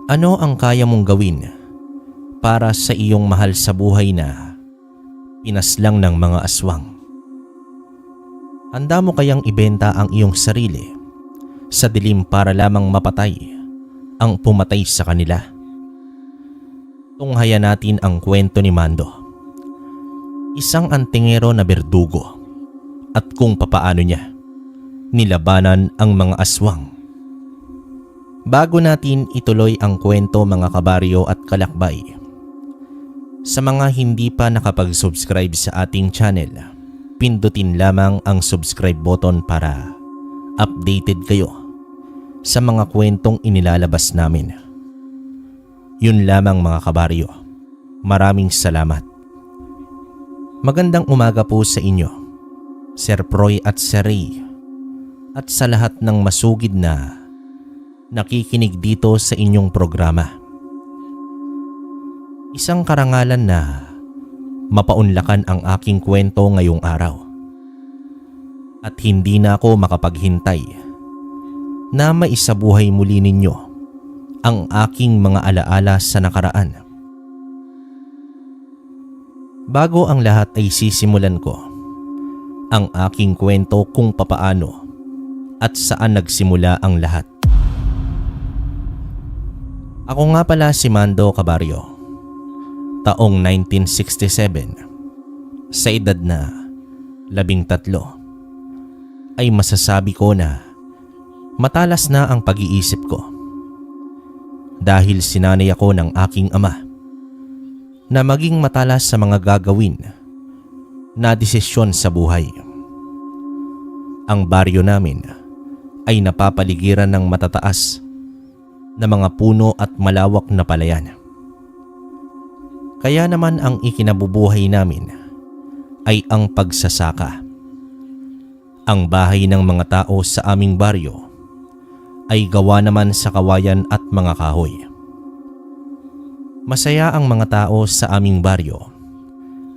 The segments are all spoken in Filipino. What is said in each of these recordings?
Ano ang kaya mong gawin para sa iyong mahal sa buhay na pinaslang ng mga aswang? Handa mo kayang ibenta ang iyong sarili sa dilim para lamang mapatay ang pumatay sa kanila? Tunghayan natin ang kwento ni Mando, isang antingero na berdugo, at kung papaano niya nilabanan ang mga aswang. Bago natin ituloy ang kwento mga kabaryo at kalakbay, sa mga hindi pa nakapag-subscribe sa ating channel, pindutin lamang ang subscribe button para updated kayo sa mga kwentong inilalabas namin. Yun lamang mga kabaryo. Maraming salamat. Magandang umaga po sa inyo, Sir Proy at Sir Ray, at sa lahat ng masugid na nakikinig dito sa inyong programa. Isang karangalan na mapaunlakan ang aking kwento ngayong araw. At hindi na ako makapaghintay na maisabuhay muli ninyo ang aking mga alaala sa nakaraan. Bago ang lahat ay sisimulan ko ang aking kwento kung papaano at saan nagsimula ang lahat. Ako nga pala si Mando Cabarrio, taong 1967, sa edad na 13, ay masasabi ko na matalas na ang pag-iisip ko dahil sinanay ako ng aking ama na maging matalas sa mga gagawin na desisyon sa buhay. Ang baryo namin ay napapaligiran ng matataas na mga puno at malawak na palayan. Kaya naman ang ikinabubuhay namin ay ang pagsasaka. Ang bahay ng mga tao sa aming baryo ay gawa naman sa kawayan at mga kahoy. Masaya ang mga tao sa aming baryo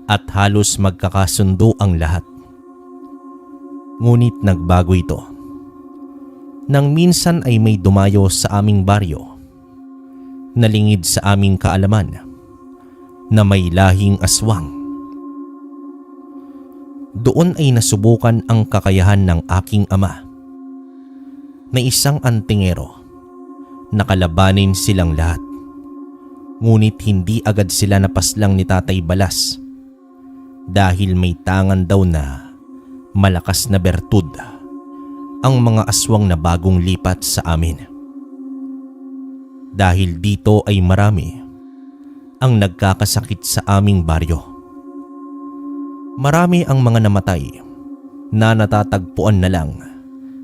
at halos magkakasundo ang lahat. Ngunit nagbago ito nang minsan ay may dumayo sa aming baryo na lingid sa aming kaalaman na may lahing aswang. Doon ay nasubukan ang kakayahan ng aking ama na isang antingero na kalabanin silang lahat. Ngunit hindi agad sila napaslang ni Tatay Balas dahil may tangan daw na malakas na bertud ang mga aswang na bagong lipat sa amin. Dahil dito ay marami ang nagkakasakit sa aming baryo. Marami ang mga namatay na natatagpuan na lang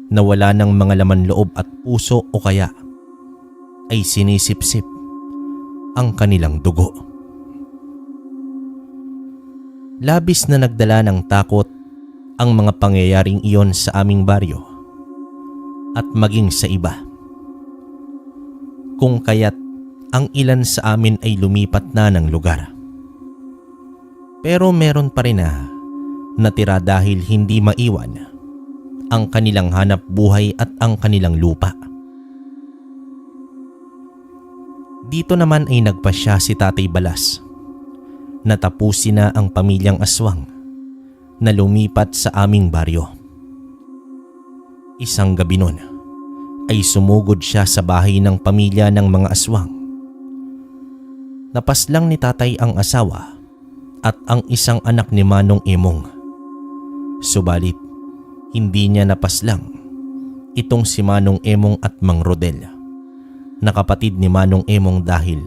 na wala ng mga laman loob at puso o kaya ay sinisipsip ang kanilang dugo. Labis na nagdala ng takot ang mga pangyayaring iyon sa aming baryo at maging sa iba. Kung kaya't ang ilan sa amin ay lumipat na ng lugar. Pero meron pa rin na natira dahil hindi maiwan ang kanilang hanap buhay at ang kanilang lupa. Dito naman ay nagpasya si Tatay Balas na tapusin na ang pamilyang aswang na lumipat sa aming baryo. Isang gabi nun ay sumugod siya sa bahay ng pamilya ng mga aswang. Napaslang ni Tatay ang asawa at ang isang anak ni Manong Emong. Subalit hindi niya napaslang itong si Manong Emong at Mang Rodel na kapatid ni Manong Emong dahil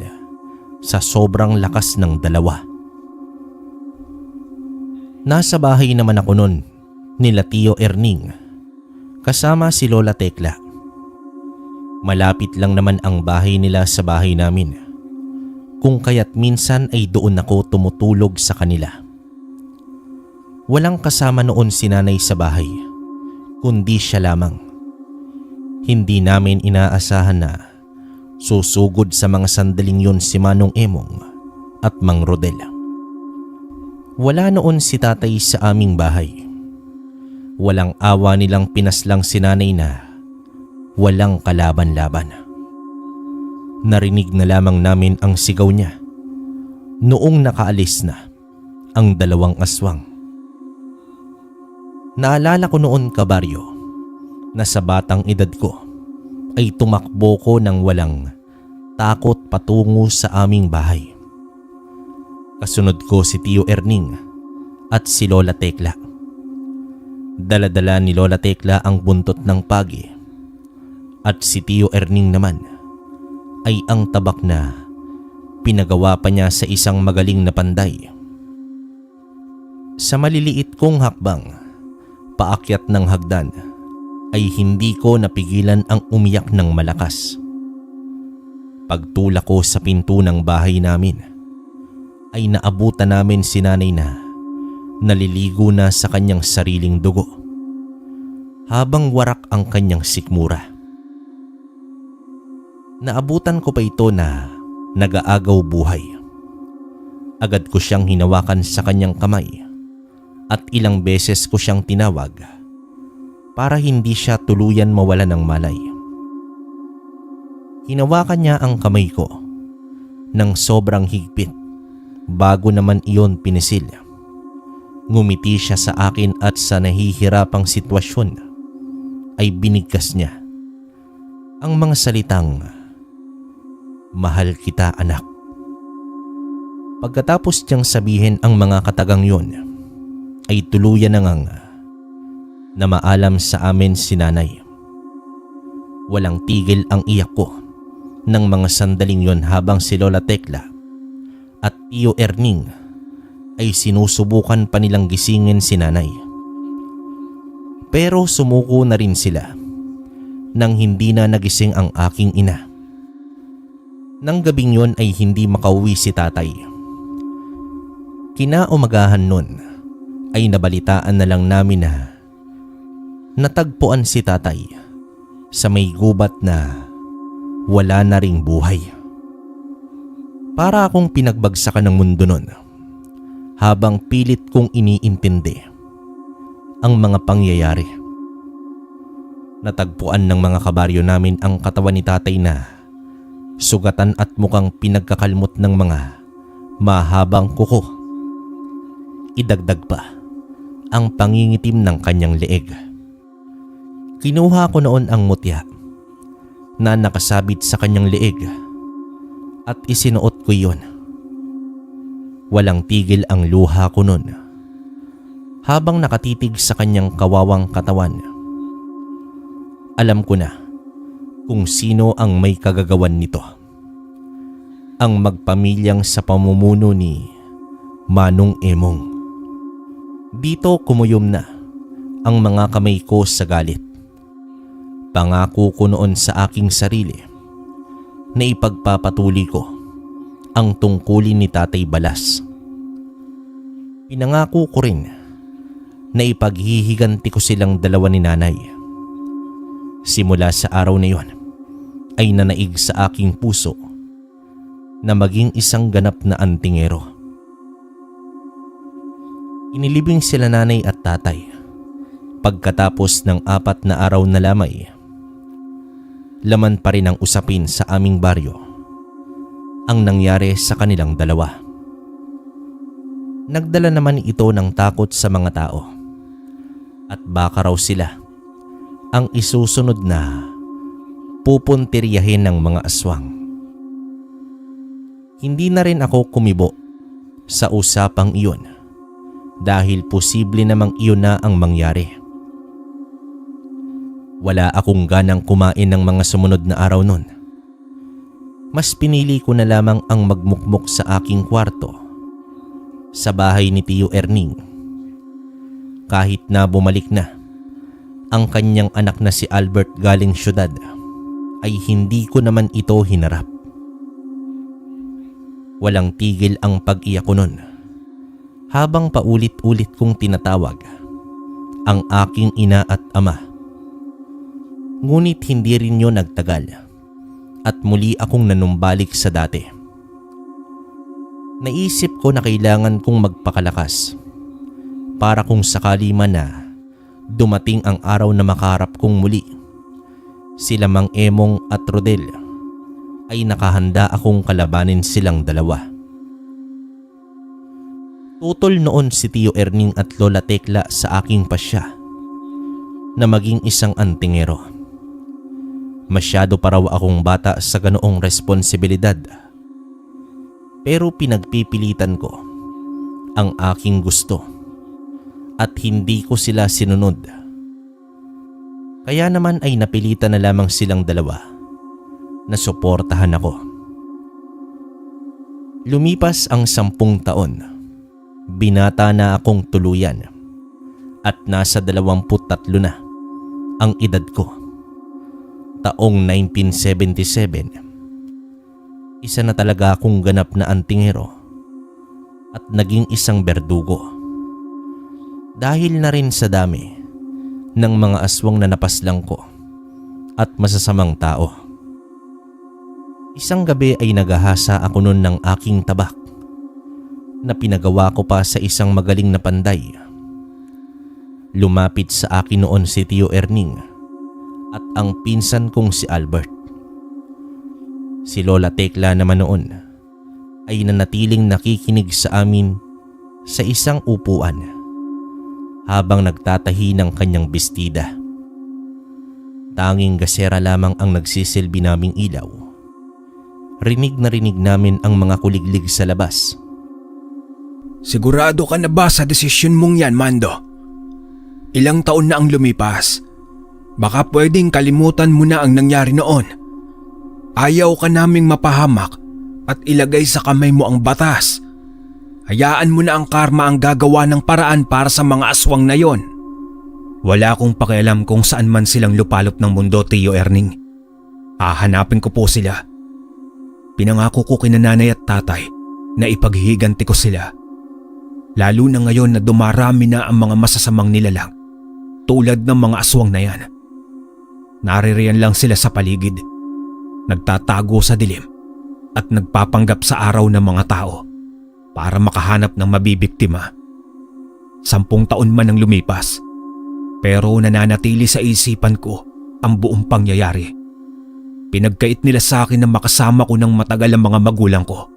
sa sobrang lakas ng dalawa. Nasa bahay naman ako nun nila Tio Erning kasama si Lola Tekla. Malapit lang naman ang bahay nila sa bahay namin, kung kaya't minsan ay doon ako tumutulog sa kanila. Walang kasama noon si nanay sa bahay, kundi siya lamang. Hindi namin inaasahan na susugod sa mga sandaling yun si Manong Emong at Mang Rodel. Wala noon si Tatay sa aming bahay. Walang awa nilang pinaslang si nanay na walang kalaban-laban. Narinig na lamang namin ang sigaw niya noong nakaalis na ang dalawang aswang. Naalala ko noon, kabaryo, na sa batang edad ko ay tumakbo ko ng walang takot patungo sa aming bahay. Kasunod ko si Tio Erning at si Lola Tekla. Dala-dala ni Lola Tekla ang buntot ng pagi at si Tio Erning naman ay ang tabak na pinagawa pa niya sa isang magaling na panday. Sa maliliit kong hakbang paakyat ng hagdan ay hindi ko napigilan ang umiyak ng malakas. Pagtulak ko sa pinto ng bahay namin ay naabutan namin si nanay na naliligo na sa kanyang sariling dugo habang warak ang kanyang sikmura. Naabutan ko pa ito na nag-aagaw buhay. Agad ko siyang hinawakan sa kanyang kamay at ilang beses ko siyang tinawag para hindi siya tuluyan mawala ng malay. Hinawakan niya ang kamay ko ng sobrang higpit bago naman iyon pinisil. Ngumiti siya sa akin at sa nahihirapang sitwasyon ay binigkas niya ang mga salitang, "Mahal kita, anak." Pagkatapos niyang sabihin ang mga katagang yon, ay tuluyan na ngang na maalam sa amin si nanay. Walang tigil ang iyak ko ng mga sandaling yon habang si Lola Tekla at Tio Erning ay sinusubukan pa nilang gisingin si nanay. Pero sumuko na rin sila nang hindi na nagising ang aking ina. Nang gabing yon ay hindi makauwi si tatay. Kinaumagahan nun ay nabalitaan na lang namin na natagpuan si tatay sa may gubat na wala na ring buhay. Para akong pinagbagsakan ng mundo nun habang pilit kong iniintindi ang mga pangyayari. Natagpuan ng mga kabaryo namin ang katawan ni tatay na sugatan at mukhang pinagkakalmot ng mga mahabang kuko. Idagdag pa ang pangingitim ng kanyang leeg. Kinuha ko noon ang mutya na nakasabit sa kanyang leeg at isinuot ko iyon. Walang tigil ang luha ko noon habang nakatitig sa kanyang kawawang katawan. Alam ko na kung sino ang may kagagawan nito. Ang magpamilyang sa pamumuno ni Manong Emong. Dito kumuyom na ang mga kamay ko sa galit. Pangako ko noon sa aking sarili na ipagpapatuloy ko ang tungkulin ni Tatay Balas. Pinangako ko rin na ipaghihiganti ko silang dalawa ni nanay. Simula sa araw na yon ay nanaig sa aking puso na maging isang ganap na antingero. Inilibing sila nanay at tatay pagkatapos ng 4 na araw na lamay. Laman pa rin ang usapin sa aming baryo ang nangyari sa kanilang dalawa. Nagdala naman ito ng takot sa mga tao at baka raw sila ang isusunod na pupuntiryahin ng mga aswang. Hindi na rin ako kumibo sa usapang iyon dahil posible namang iyon na ang mangyari. Wala akong ganang kumain ng mga sumunod na araw nun. Mas pinili ko na lamang ang magmukmok sa aking kwarto sa bahay ni Tio Erning. Kahit na bumalik na ang kanyang anak na si Albert galing syudad, ay hindi ko naman ito hinarap. Walang tigil ang pag-iyak ko nun habang paulit-ulit kong tinatawag ang aking ina at ama. Ngunit hindi rin yun nagtagal at muli akong nanumbalik sa dati. Naisip ko na kailangan kong magpakalakas para kung sakali man na dumating ang araw na makaharap kong muli sila Mang Emong at Rodel ay nakahanda akong kalabanin silang dalawa. Tutol noon si Tio Erning at Lola Tekla sa aking pasya na maging isang antingero. Masyado pa raw akong bata sa ganoong responsibilidad. Pero pinagpipilitan ko ang aking gusto at hindi ko sila sinunod. Kaya naman ay napilitan na lamang silang dalawa na suportahan ako. Lumipas ang 10 taon. Binata na akong tuluyan at nasa 23 na ang edad ko. Taong 1977. Isa na talaga akong ganap na antingero at naging isang berdugo. Dahil na rin sa dami ng mga aswang na napaslang ko at masasamang tao. Isang gabi ay naghahasa ako noon ng aking tabak na pinagawa ko pa sa isang magaling na panday. Lumapit sa akin noon si Tio Erning at ang pinsan kong si Albert. Si Lola Tekla naman noon ay nanatiling nakikinig sa amin sa isang upuan habang nagtatahi ng kanyang bestida. Tanging gasera lamang ang nagsisilbi naming ilaw. Rinig na rinig namin ang mga kuliglig sa labas. Sigurado ka na ba sa desisyon mong yan, Mando? Ilang taon na ang lumipas. Baka pwedeng kalimutan mo na ang nangyari noon. Ayaw ka naming mapahamak at ilagay sa kamay mo ang batas. Hayaan mo na ang karma ang gagawa ng paraan para sa mga aswang na yon. Wala akong pakialam kung saan man silang lupalop ng mundo, Tio Erning. Hahanapin ko po sila. Pinangako ko kina nanay at tatay na ipaghihiganti ko sila. Lalo na ngayon na dumarami na ang mga masasamang nilalang tulad ng mga aswang na yan. Naririyan lang sila sa paligid, nagtatago sa dilim at nagpapanggap sa araw ng mga tao para makahanap ng mabibiktima. 10 taon man ang lumipas, pero nananatili sa isipan ko ang buong pangyayari. Pinagkait nila sa akin na makasama ko ng matagal ang mga magulang ko,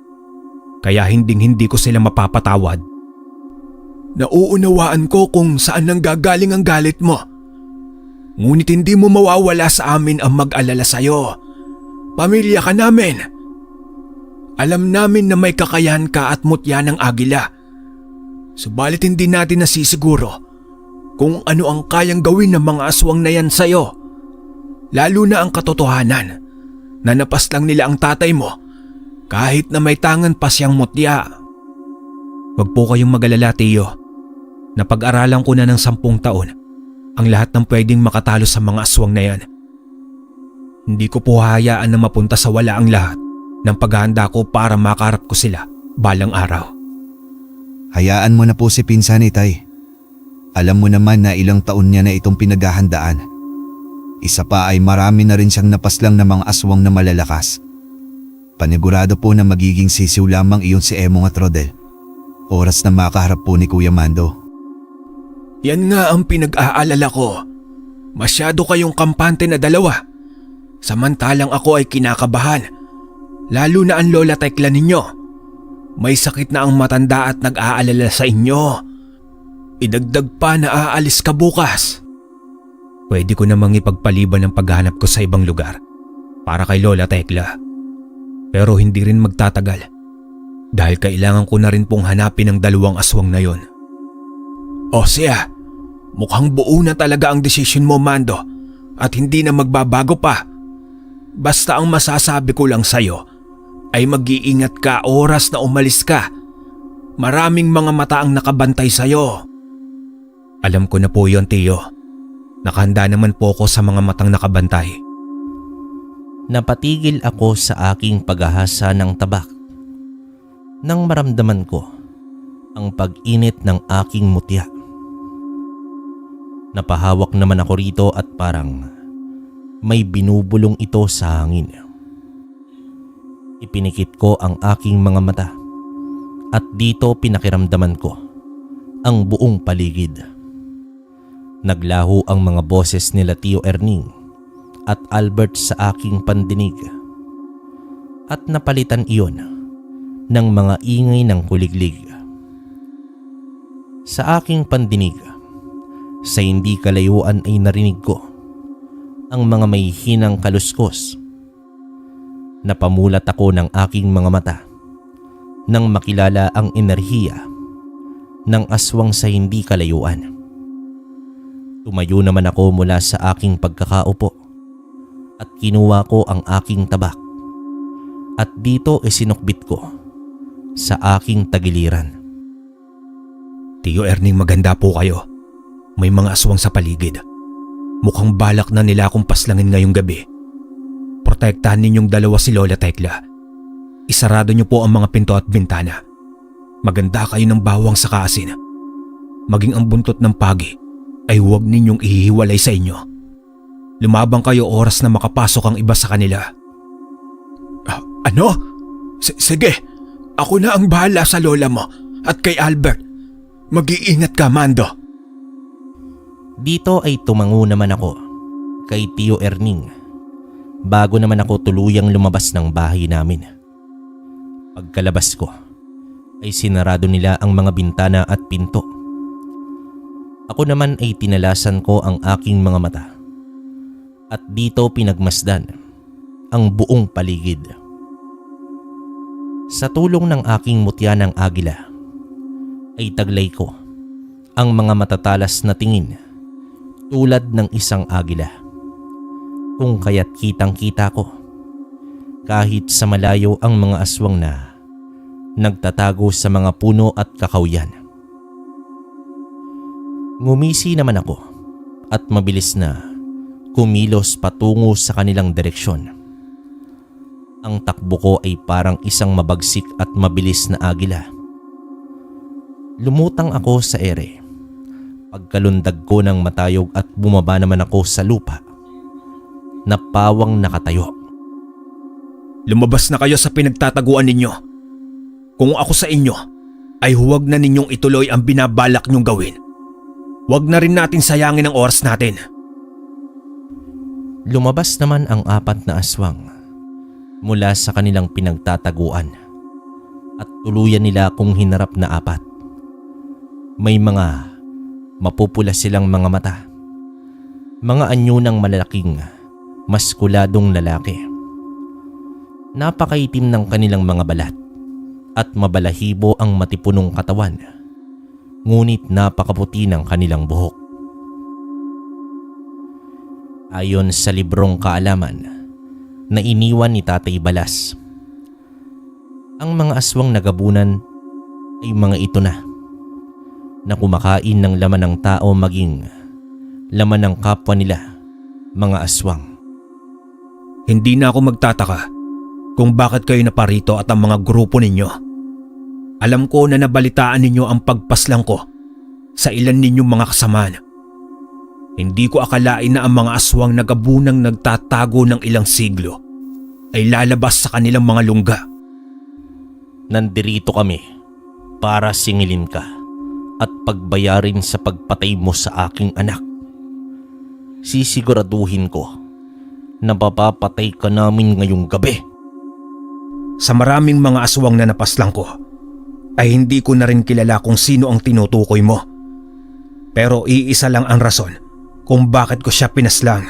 kaya hindi ko sila mapapatawad. Nauunawaan ko kung saan nanggagaling ang galit mo. Ngunit hindi mo mawawala sa amin ang mag-alala sa'yo. Pamilya ka namin. Alam namin na may kakayahan ka at mutya ng agila. Subalit hindi natin nasisiguro kung ano ang kayang gawin ng mga aswang na yan sa'yo. Lalo na ang katotohanan na napaslang nila ang tatay mo kahit na may tangan pa siyang mutya. Huwag po kayong mag-alala, Tio. Napag-aralan ko na ng 10 taon ang lahat ng pwedeng makatalo sa mga aswang na yan. Hindi ko po hahayaan na mapunta sa wala ang lahat ng paghahanda ko para makaharap ko sila balang araw. Hayaan mo na po si pinsan, Itay. Alam mo naman na ilang taon niya na itong pinaghahandaan. Isa pa ay marami na rin siyang napaslang na mga aswang na malalakas. Panigurado po na magiging sisiw lamang iyon si Emong at Rodel. Oras na makaharap po ni Kuya Mando. Yan nga ang pinag-aalala ko. Masyado kayong kampante na dalawa. Samantalang ako ay kinakabahan. Lalo na ang Lola Tekla ninyo. May sakit na ang matanda at nag-aalala sa inyo. Idagdag pa na aalis ka bukas. Pwede ko namang ipagpaliban ang paghanap ko sa ibang lugar para kay Lola Tekla. Pero hindi rin magtatagal dahil kailangan ko na rin pong hanapin ang 2 aswang na yon. O siya, mukhang buo na talaga ang desisyon mo, Mando, at hindi na magbabago pa. Basta ang masasabi ko lang sa'yo ay mag-iingat ka oras na umalis ka. Maraming mga mata ang nakabantay sa'yo. Alam ko na po yon, Tio. Nakahanda naman po ako sa mga matang nakabantay. Napatigil ako sa aking paghahasa ng tabak nang maramdaman ko ang pag-init ng aking mutya. Napahawak naman ako rito at parang may binubulong ito sa hangin. Ipinikit ko ang aking mga mata at dito pinakiramdaman ko ang buong paligid. Naglaho ang mga boses nila Tio Erning at Albert sa aking pandinig. at napalitan iyon ng mga ingay ng kuliglig. Sa aking pandinig, sa hindi kalayuan ay narinig ko ang mga may hinang kaluskos. Napamulat ako ng aking mga mata nang makilala ang enerhiya ng aswang sa hindi kalayuan. Tumayo naman ako mula sa aking pagkakaupo at kinuha ko ang aking tabak at dito isinukbit ko sa aking tagiliran. Tio Erning, maganda po kayo. May mga aswang sa paligid. Mukhang balak na nila akong paslangin ngayong gabi. Protektahan ninyong dalawa si Lola Tekla. Isarado niyo po ang mga pinto at bintana. Maganda kayo ng bawang sa kaasin. Maging ang buntot ng pagi ay huwag ninyong ihiwalay sa inyo. Lumabang kayo oras na makapasok ang iba sa kanila. Ano? Sige, ako na ang bahala sa lola mo at kay Albert. Mag-iingat ka, Mando. Dito ay tumango naman ako kay Tio Erning bago naman ako tuluyang lumabas ng bahay namin. Pagkalabas ko ay sinarado nila ang mga bintana at pinto. Ako naman ay tinalasan ko ang aking mga mata at dito pinagmasdan ang buong paligid. Sa tulong ng aking mutya ng agila ay taglay ko ang mga matatalas na tingin tulad ng isang agila, kung kaya't kitang-kita ko kahit sa malayo ang mga aswang na nagtatago sa mga puno at kakawyan. Ngumisi naman ako at mabilis na kumilos patungo sa kanilang direksyon. Ang takbo ko ay parang isang mabagsik at mabilis na agila. Lumutang ako sa ere. Pagkalundag ko ng matayog at bumaba naman ako sa lupa na pawang nakatayo. Lumabas na kayo sa pinagtataguan ninyo. Kung ako sa inyo, ay huwag na ninyong ituloy ang binabalak nyong gawin. Huwag na rin natin sayangin ang oras natin. Lumabas naman ang 4 na aswang mula sa kanilang pinagtataguan at tuluyan nila akong hinarap na 4. May mga mapupula silang mga mata. Mga anyo ng malalaking, maskuladong lalaki. Napakaitim ng kanilang mga balat at mabalahibo ang matipunong katawan. Ngunit napakaputi ng kanilang buhok. Ayon sa librong kaalaman na iniwan ni Tatay Balas, ang mga aswang nagabunan ay mga ito na kumakain ng laman ng tao maging laman ng kapwa nila, mga aswang. Hindi na ako magtataka kung bakit kayo naparito at ang mga grupo ninyo. Alam ko na nabalitaan ninyo ang pagpaslang ko sa ilan ninyong mga kasamaan. Hindi ko akalain na ang mga aswang na gabunang nagtatago ng ilang siglo ay lalabas sa kanilang mga lungga. Nandirito kami para singilin ka at pagbayarin sa pagpatay mo sa aking anak. Sisiguraduhin ko na papapatay ka namin ngayong gabi. Sa maraming mga aswang na napaslang ko, ay hindi ko na rin kilala kung sino ang tinutukoy mo. Pero iisa lang ang rason kung bakit ko siya pinaslang.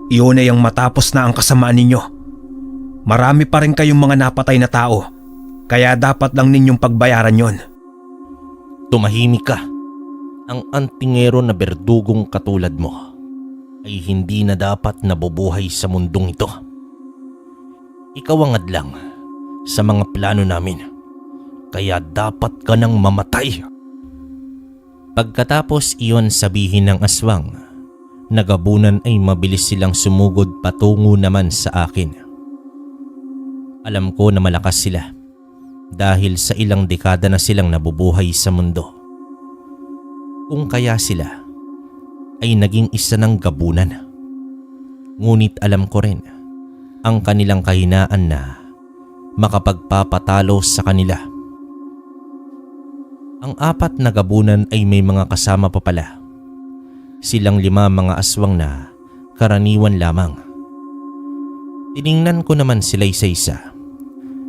Iyon ay ang matapos na ang kasamaan ninyo. Marami pa rin kayong mga napatay na tao, kaya dapat lang ninyong pagbayaran yon. Tumahimik ka. Ang antingero na berdugong katulad mo ay hindi na dapat nabubuhay sa mundong ito. Ikaw ang adlang sa mga plano namin, kaya dapat ka nang mamatay. Pagkatapos iyon sabihin ng aswang, nagabunan ay mabilis silang sumugod patungo naman sa akin. Alam ko na malakas sila dahil sa ilang dekada na silang nabubuhay sa mundo. Kung kaya sila ay naging isa ng gabunan. Ngunit alam ko rin ang kanilang kahinaan na makapagpapatalo sa kanila. Ang 4 na gabunan ay may mga kasama pa pala. Silang 5 mga aswang na karaniwan lamang. Tiningnan ko naman sila isa-isa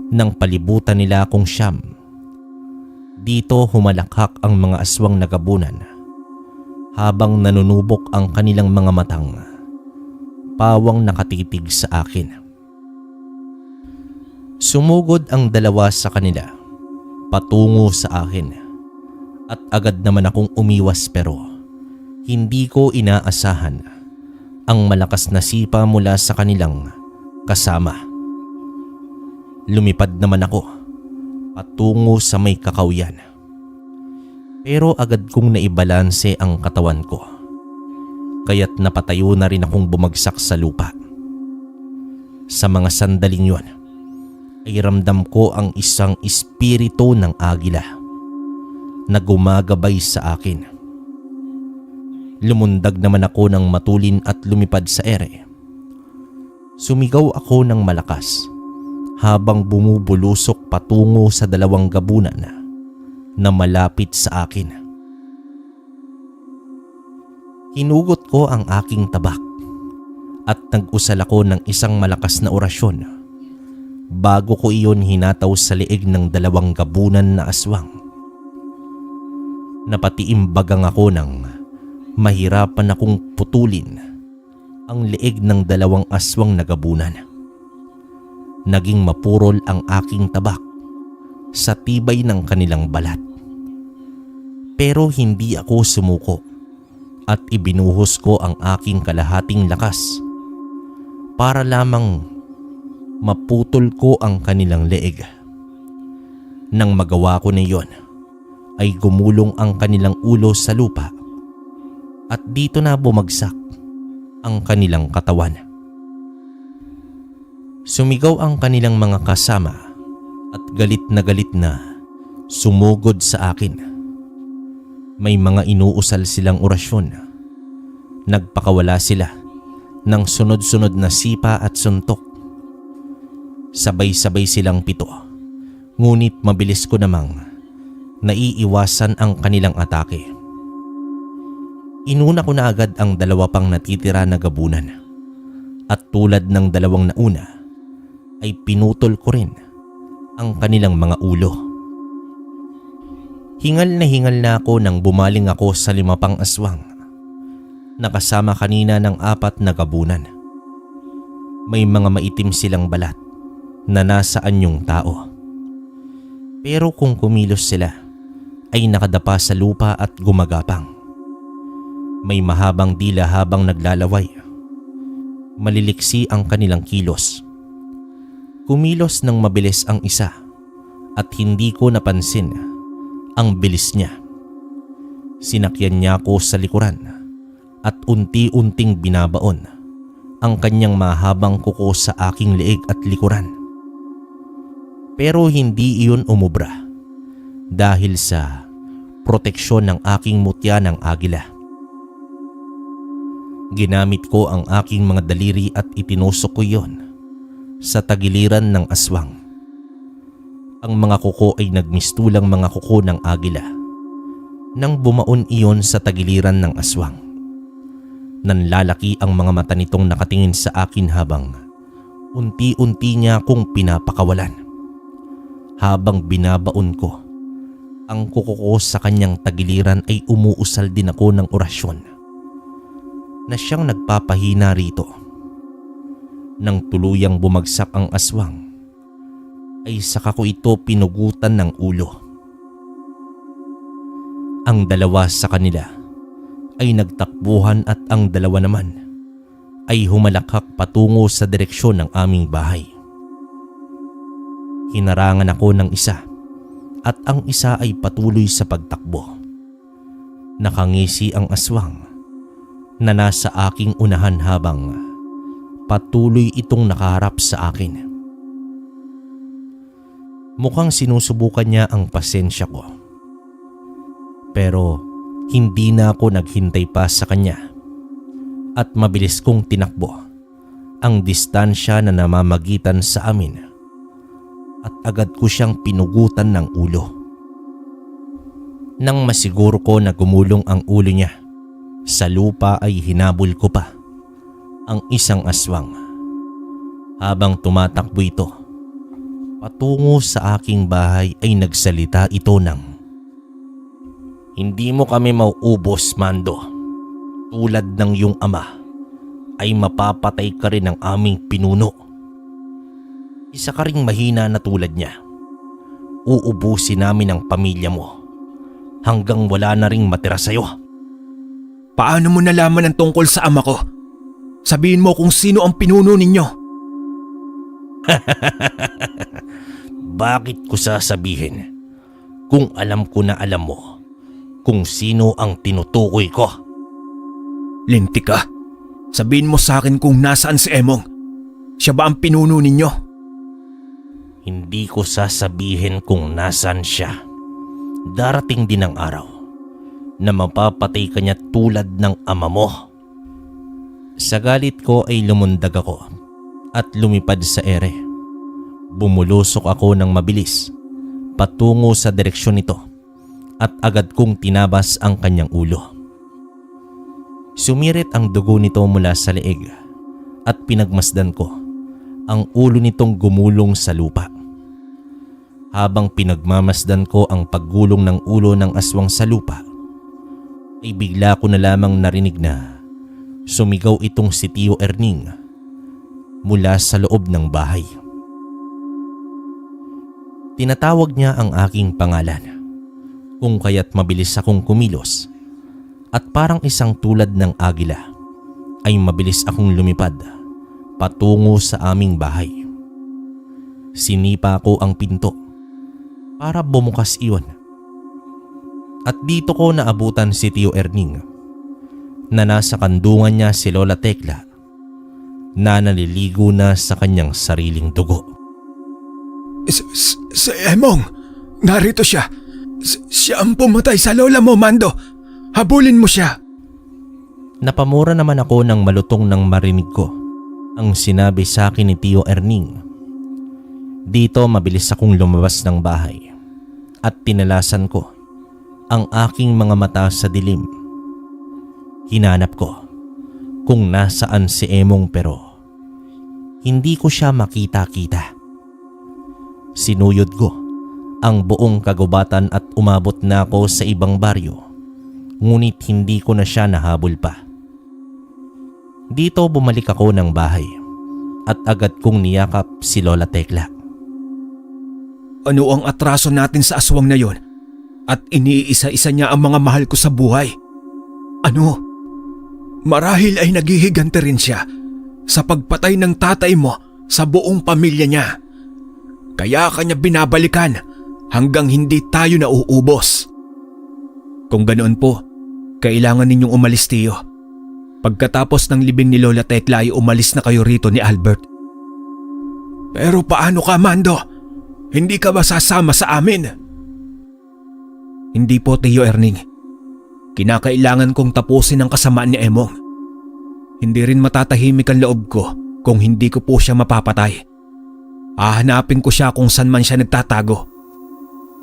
nang palibutan nila akong siyam. Dito humalakhak ang mga aswang na gabunan habang nanunubok ang kanilang mga matang, pawang nakatitig sa akin. Sumugod ang dalawa sa kanila patungo sa akin at agad naman akong umiwas, pero hindi ko inaasahan ang malakas na sipa mula sa kanilang kasama. Lumipad naman ako patungo sa may kakawyan, pero agad kong naibalanse ang katawan ko, kaya't napatayo na rin akong bumagsak sa lupa. Sa mga sandaling yon ay ramdam ko ang isang espiritu ng agila na gumagabay sa akin. Lumundag naman ako ng matulin at lumipad sa ere. Sumigaw ako ng malakas habang bumubulusok patungo sa dalawang gabunan na malapit sa akin. Hinugot ko ang aking tabak at nag-usal ako ng isang malakas na orasyon bago ko iyon hinataw sa leeg ng dalawang gabunan na aswang. Napatiimbagang ako nang mahirapan akong putulin ang leeg ng dalawang aswang na gabunan. Naging mapurol ang aking tabak sa tibay ng kanilang balat. Pero hindi ako sumuko at ibinuhos ko ang aking kalahating lakas para lamang maputol ko ang kanilang leeg. Nang magawa ko na iyon, ay gumulong ang kanilang ulo sa lupa at dito na bumagsak ang kanilang katawan. Sumigaw ang kanilang mga kasama at galit na sumugod sa akin. May mga inuusal silang orasyon. Nagpakawala sila ng sunod-sunod na sipa at suntok. Sabay-sabay silang pito, ngunit mabilis ko namang naiiwasan ang kanilang atake. Inuna ko na agad ang dalawa pang natitira na gabunan at tulad ng dalawang nauna ay pinutol ko rin ang kanilang mga ulo. Hingal na ako nang bumaling ako sa 5 pang aswang na kasama kanina ng 4 na gabunan. May mga maitim silang balat na nasa anyong tao. Pero kung kumilos sila ay nakadapa sa lupa at gumagapang. May mahabang dila habang naglalaway. Maliliksi ang kanilang kilos. Kumilos ng mabilis ang isa at hindi ko napansin ang bilis niya. Sinakyan niya ako sa likuran at unti-unting binabaon ang kanyang mahabang kuko sa aking leeg at likuran. Pero hindi iyon umubra dahil sa proteksyon ng aking mutya ng agila. Ginamit ko ang aking mga daliri at itinusok ko iyon sa tagiliran ng aswang. Ang mga kuko ay nagmistulang mga kuko ng agila nang bumaon iyon sa tagiliran ng aswang. Nanlalaki ang mga mata nitong nakatingin sa akin habang unti-unti niya akong pinapakawalan. Habang binabaon ko ang kuko ko sa kanyang tagiliran ay umuusal din ako ng orasyon na siyang nagpapahina rito. Nang tuluyang bumagsak ang aswang ay saka ko ito pinugutan ng ulo. Ang dalawa sa kanila ay nagtakbuhan at ang dalawa naman ay humalakhak patungo sa direksyon ng aming bahay. Hinarangan ako ng isa at ang isa ay patuloy sa pagtakbo. Nakangisi ang aswang na nasa aking unahan habang patuloy itong nakaharap sa akin. Mukhang sinusubukan niya ang pasensya ko. Pero hindi na ako naghintay pa sa kanya at mabilis kong tinakbo ang distansya na namamagitan sa amin at agad ko siyang pinugutan ng ulo. Nang masiguro ko na gumulong ang ulo niya, sa lupa ay hinabol ko pa ang isang aswang. Habang tumatakbo ito, Patungo sa aking bahay ay nagsalita ito ng, "Hindi mo kami mauubos, Mando. Tulad ng iyong ama ay mapapatay ka rin ng aming pinuno. Isa ka ring mahina na tulad niya. Uubusin namin ang pamilya mo hanggang wala na ring matira sa'yo." Paano mo nalaman ang tungkol sa ama ko? Sabihin mo kung sino ang pinuno ninyo. Bakit ko sasabihin kung alam ko na alam mo kung sino ang tinutukoy ko? Linti ka. Sabihin mo sa akin kung nasaan si Emong. Siya ba ang pinuno ninyo? Hindi ko sasabihin kung nasaan siya. Darating din ang araw na mapapatay ka niya tulad ng ama mo. Sa galit ko ay lumundag ako at lumipad sa ere. Bumulusok ako ng mabilis patungo sa direksyon nito at agad kong tinabas ang kanyang ulo. Sumirit ang dugo nito mula sa leeg at pinagmasdan ko ang ulo nitong gumulong sa lupa. Habang pinagmamasdan ko ang paggulong ng ulo ng aswang sa lupa, ay bigla ko na lamang narinig na sumigaw itong si Tio Erning mula sa loob ng bahay. Tinatawag niya ang aking pangalan, kung kaya't mabilis akong kumilos at parang isang tulad ng agila ay mabilis akong lumipad patungo sa aming bahay. Sinipa ko ang pinto para bumukas iyon. At dito ko naabutan si Tio Erning na nasa kandungan niya si Lola Tekla na naliligo na sa kanyang sariling dugo. Si Emong, narito siya. Siya ang pumatay sa lola mo, Mando. Habulin mo siya. Napamura naman ako ng malutong nang marinig ko ang sinabi sa akin ni Tio Erning. Dito mabilis akong lumabas ng bahay at tinalasan ko ang aking mga mata sa dilim. Hinanap ko kung nasaan si Emong pero hindi ko siya makita-kita. Sinuyod ko ang buong kagubatan at umabot na ako sa ibang baryo, ngunit hindi ko na siya nahabol pa. Dito bumalik ako ng bahay at agad kong niyakap si Lola Tekla. Ano ang atraso natin sa aswang na yon? At iniisa-isa niya ang mga mahal ko sa buhay. Ano? Marahil ay naghihigante rin siya sa pagpatay ng tatay mo sa buong pamilya niya. Kaya kanya binabalikan hanggang hindi tayo nauubos. Kung ganoon po, kailangan ninyong umalis, Tio. Pagkatapos ng libing ni Lola Tekla ay umalis na kayo rito ni Albert. Pero paano ka, Mando? Hindi ka ba sasama sa amin? Hindi po, Tio Erning. Kinakailangan kong tapusin ang kasamaan ni Emong. Hindi rin matatahimik ang loob ko kung hindi ko po siya mapapatay. Hahanapin ko siya kung saan man siya nagtatago.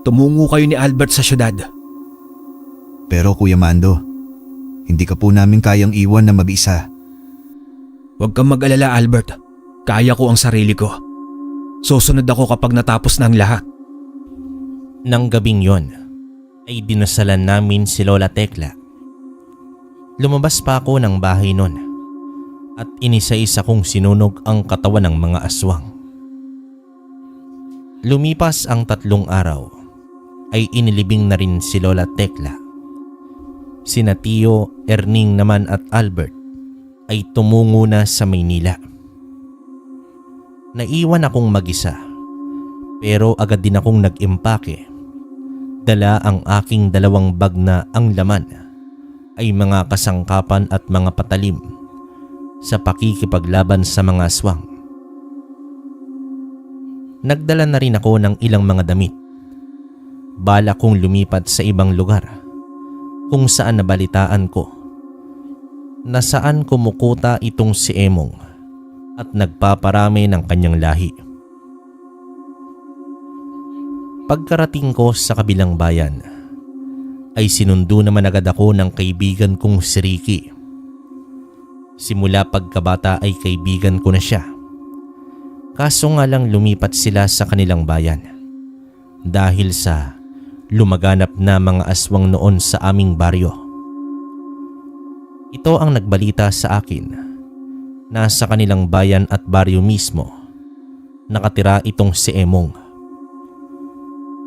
Tumungo kayo ni Albert sa syudad. Pero Kuya Mando, hindi ka po namin kayang iwan na mag-isa. Huwag kang mag-alala, Albert. Kaya ko ang sarili ko. Susunod ako kapag natapos na ang lahat. Nang gabing yon, ay dinasalan namin si Lola Tekla. Lumabas pa ako ng bahay nun at inisa-isa kong sinunog ang katawan ng mga aswang. Lumipas ang 3 araw ay inilibing na rin si Lola Tekla. Sina Tio, Erning naman at Albert ay tumungo na sa Maynila. Naiwan akong mag-isa pero agad din akong nag-impake. Dala ang aking 2 bag na ang laman ay mga kasangkapan at mga patalim sa pakikipaglaban sa mga aswang. Nagdala na rin ako ng ilang mga damit. Bala kong lumipat sa ibang lugar kung saan nabalitaan ko na saan kumukuta itong si Emong at nagpaparami ng kanyang lahi. Pagkarating ko sa kabilang bayan, ay sinundo naman agad ako ng kaibigan kong si Ricky. Simula pagkabata ay kaibigan ko na siya. Kaso nga lang lumipat sila sa kanilang bayan dahil sa lumaganap na mga aswang noon sa aming baryo. Ito ang nagbalita sa akin na sa kanilang bayan at baryo mismo nakatira itong si Emong.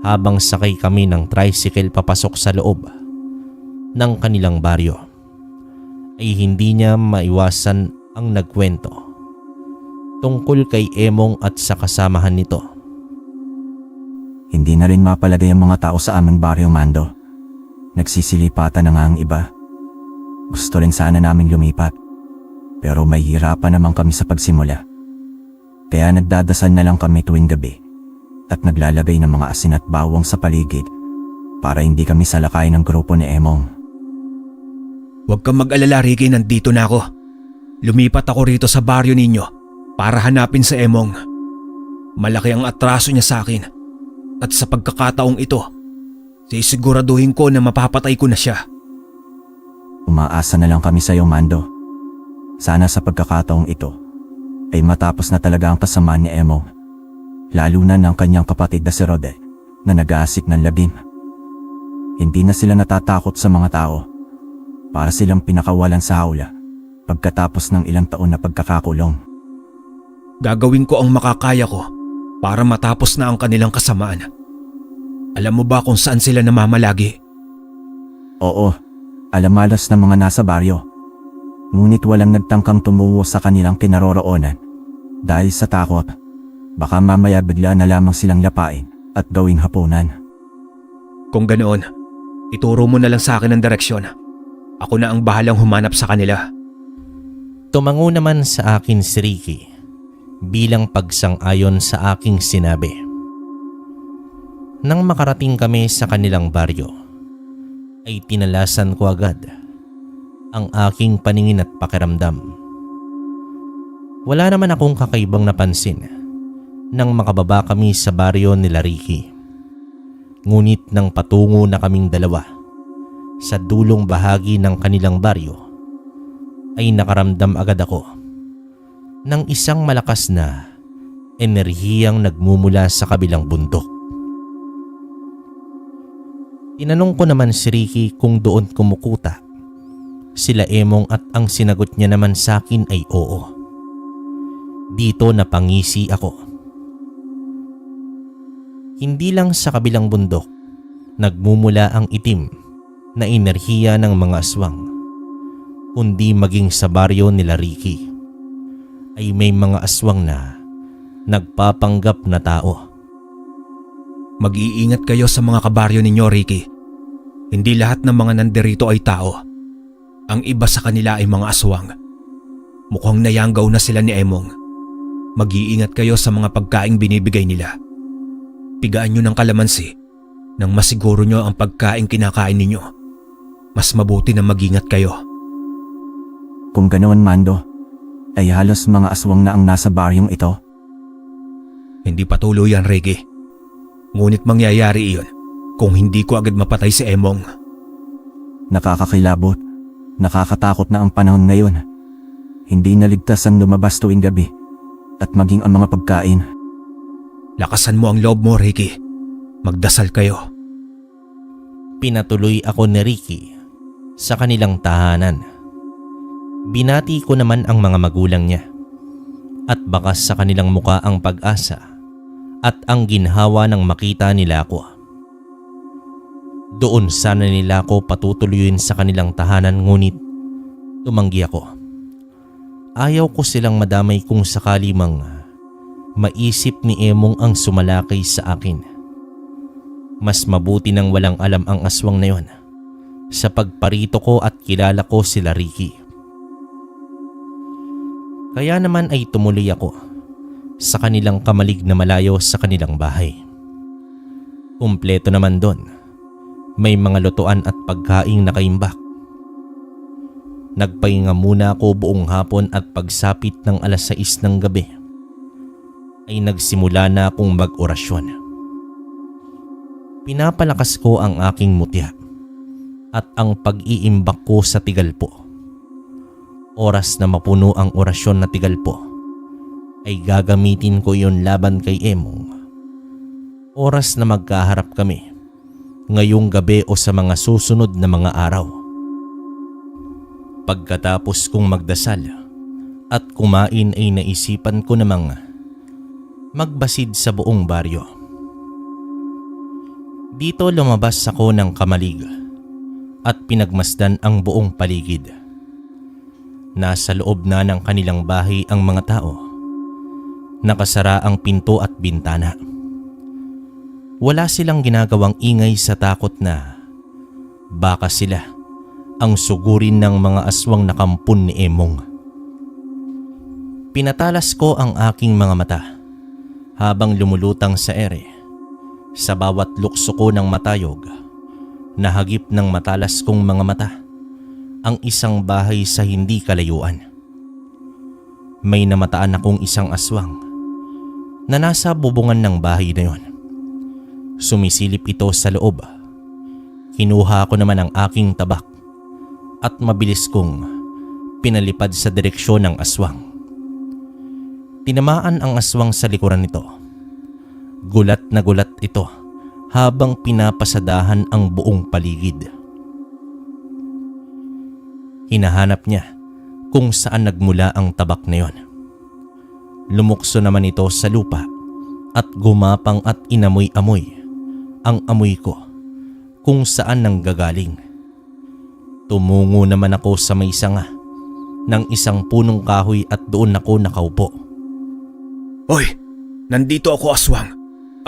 Habang sakay kami ng tricycle papasok sa loob ng kanilang baryo ay hindi niya maiwasan ang nagkwento tungkol kay Emong at sa kasamahan nito. Hindi na rin mapalagay ang mga tao sa aming baryo, Mando. Nagsisilipatan na nga ang iba. Gusto rin sana naming lumipat, pero may hirapan naman kami sa pagsimula. Kaya nagdadasal na lang kami tuwing gabi at naglalagay ng mga asin at bawang sa paligid para hindi kami salakay ng grupo ni Emong. Huwag kang mag-alala, Ricky, nandito na ako. Lumipat ako rito sa baryo ninyo para hanapin si Emong. Malaki ang atraso niya sa akin at sa pagkakataong ito, sisiguraduhin ko na mapapatay ko na siya. Umaasa na lang kami sa iyo, Mando. Sana sa pagkakataong ito ay matapos na talaga ang kasamaan ni Emong, lalo na ng kanyang kapatid na si Rode na nag-aasik ng labim. Hindi na sila natatakot sa mga tao para silang pinakawalan sa hawla pagkatapos ng ilang taon na pagkakakulong. Gagawin ko ang makakaya ko para matapos na ang kanilang kasamaan. Alam mo ba kung saan sila namamalagi? Oo, alamalas ng mga nasa baryo. Ngunit walang nagtangkang tumuwo sa kanilang kinaroroonan dahil sa takot. Baka mamaya bigla na lamang silang lapain at gawing hapunan. Kung ganoon, ituro mo na lang sa akin ang direksyon. Ako na ang bahalang humanap sa kanila. Tumango naman sa akin si Ricky bilang pagsang-ayon sa aking sinabi. Nang makarating kami sa kanilang baryo, ay tinalasan ko agad ang aking paningin at pakiramdam. Wala naman akong kakaibang napansin nang makababa kami sa baryo nila Ricky. Ngunit nang patungo na kaming dalawa sa dulong bahagi ng kanilang baryo, ay nakaramdam agad ako ng isang malakas na enerhiyang nagmumula sa kabilang bundok. Tinanong ko naman si Ricky kung doon kumukuta sila Emong at ang sinagot niya naman sa akin ay oo. Dito napangisi ako. Hindi lang sa kabilang bundok nagmumula ang itim na enerhiya ng mga aswang, kundi maging sa baryo nila Ricky ay may mga aswang na nagpapanggap na tao. Mag-iingat kayo sa mga kabaryo ninyo, Ricky. Hindi lahat ng mga nandirito ay tao. Ang iba sa kanila ay mga aswang. Mukhang nayanggaw na sila ni Emong. Mag-iingat kayo sa mga pagkaing binibigay nila. Pigaan nyo ng kalamansi nang masiguro nyo ang pagkaing kinakain ninyo. Mas mabuti na mag-ingat kayo. Kung ganoon, Mando, ay halos mga aswang na ang nasa baryong ito. Hindi patuloy yan, Ricky. Ngunit mangyayari iyon kung hindi ko agad mapatay si Emong. Nakakakilabot, nakakatakot na ang panahon ngayon. Hindi naligtas ang lumabas tuwing gabi at maging ang mga pagkain. Lakasan mo ang loob mo, Ricky. Magdasal kayo. Pinatuloy ako ni Ricky sa kanilang tahanan. Binati ko naman ang mga magulang niya at bakas sa kanilang muka ang pag-asa at ang ginhawa ng makita nila ako. Doon sana nila ako patutuloyin sa kanilang tahanan ngunit tumanggi ako. Ayaw ko silang madamay kung sakali mang maisip ni Emong ang sumalakay sa akin. Mas mabuti nang walang alam ang aswang na yon sa pagparito ko at kilala ko sila Ricky. Kaya naman ay tumuloy ako sa kanilang kamalig na malayo sa kanilang bahay. Kumpleto naman doon. May mga lutuan at pagkaing nakaimbak. Nagpahinga muna ako buong hapon at pagsapit ng 6:00 ng gabi ay nagsimula na akong mag-orasyon. Pinapalakas ko ang aking mutya at ang pag-iimbak ko sa tigalpo. Oras na mapuno ang orasyon na tigalpo ay gagamitin ko iyon laban kay Emong. Oras na magkaharap kami, ngayong gabi o sa mga susunod na mga araw. Pagkatapos kong magdasal at kumain ay naisipan ko namang magbasid sa buong baryo. Dito lumabas ako ng kamalig at pinagmasdan ang buong paligid. Nasa loob na ng kanilang bahay ang mga tao. Nakasara ang pinto at bintana. Wala silang ginagawang ingay sa takot na baka sila ang sugurin ng mga aswang nakampun ni Emong. Pinatalas ko ang aking mga mata habang lumulutang sa ere. Sa bawat lukso ko ng matayog, nahagip ng matalas kong mga mata ang isang bahay sa hindi kalayuan. May namataan akong isang aswang na nasa bubungan ng bahay na yon. Sumisilip ito sa loob. Kinuha ko naman ang aking tabak at mabilis kong pinalipad sa direksyon ng aswang. Tinamaan ang aswang sa likuran nito. Gulat na gulat ito habang pinapasadahan ang buong paligid. Hinahanap niya kung saan nagmula ang tabak na yon. Lumukso naman ito sa lupa at gumapang at inamoy-amoy ang amoy ko kung saan nanggagaling. Tumungo naman ako sa may sanga ng isang punong kahoy at doon ako nakaupo. Hoy, nandito ako aswang.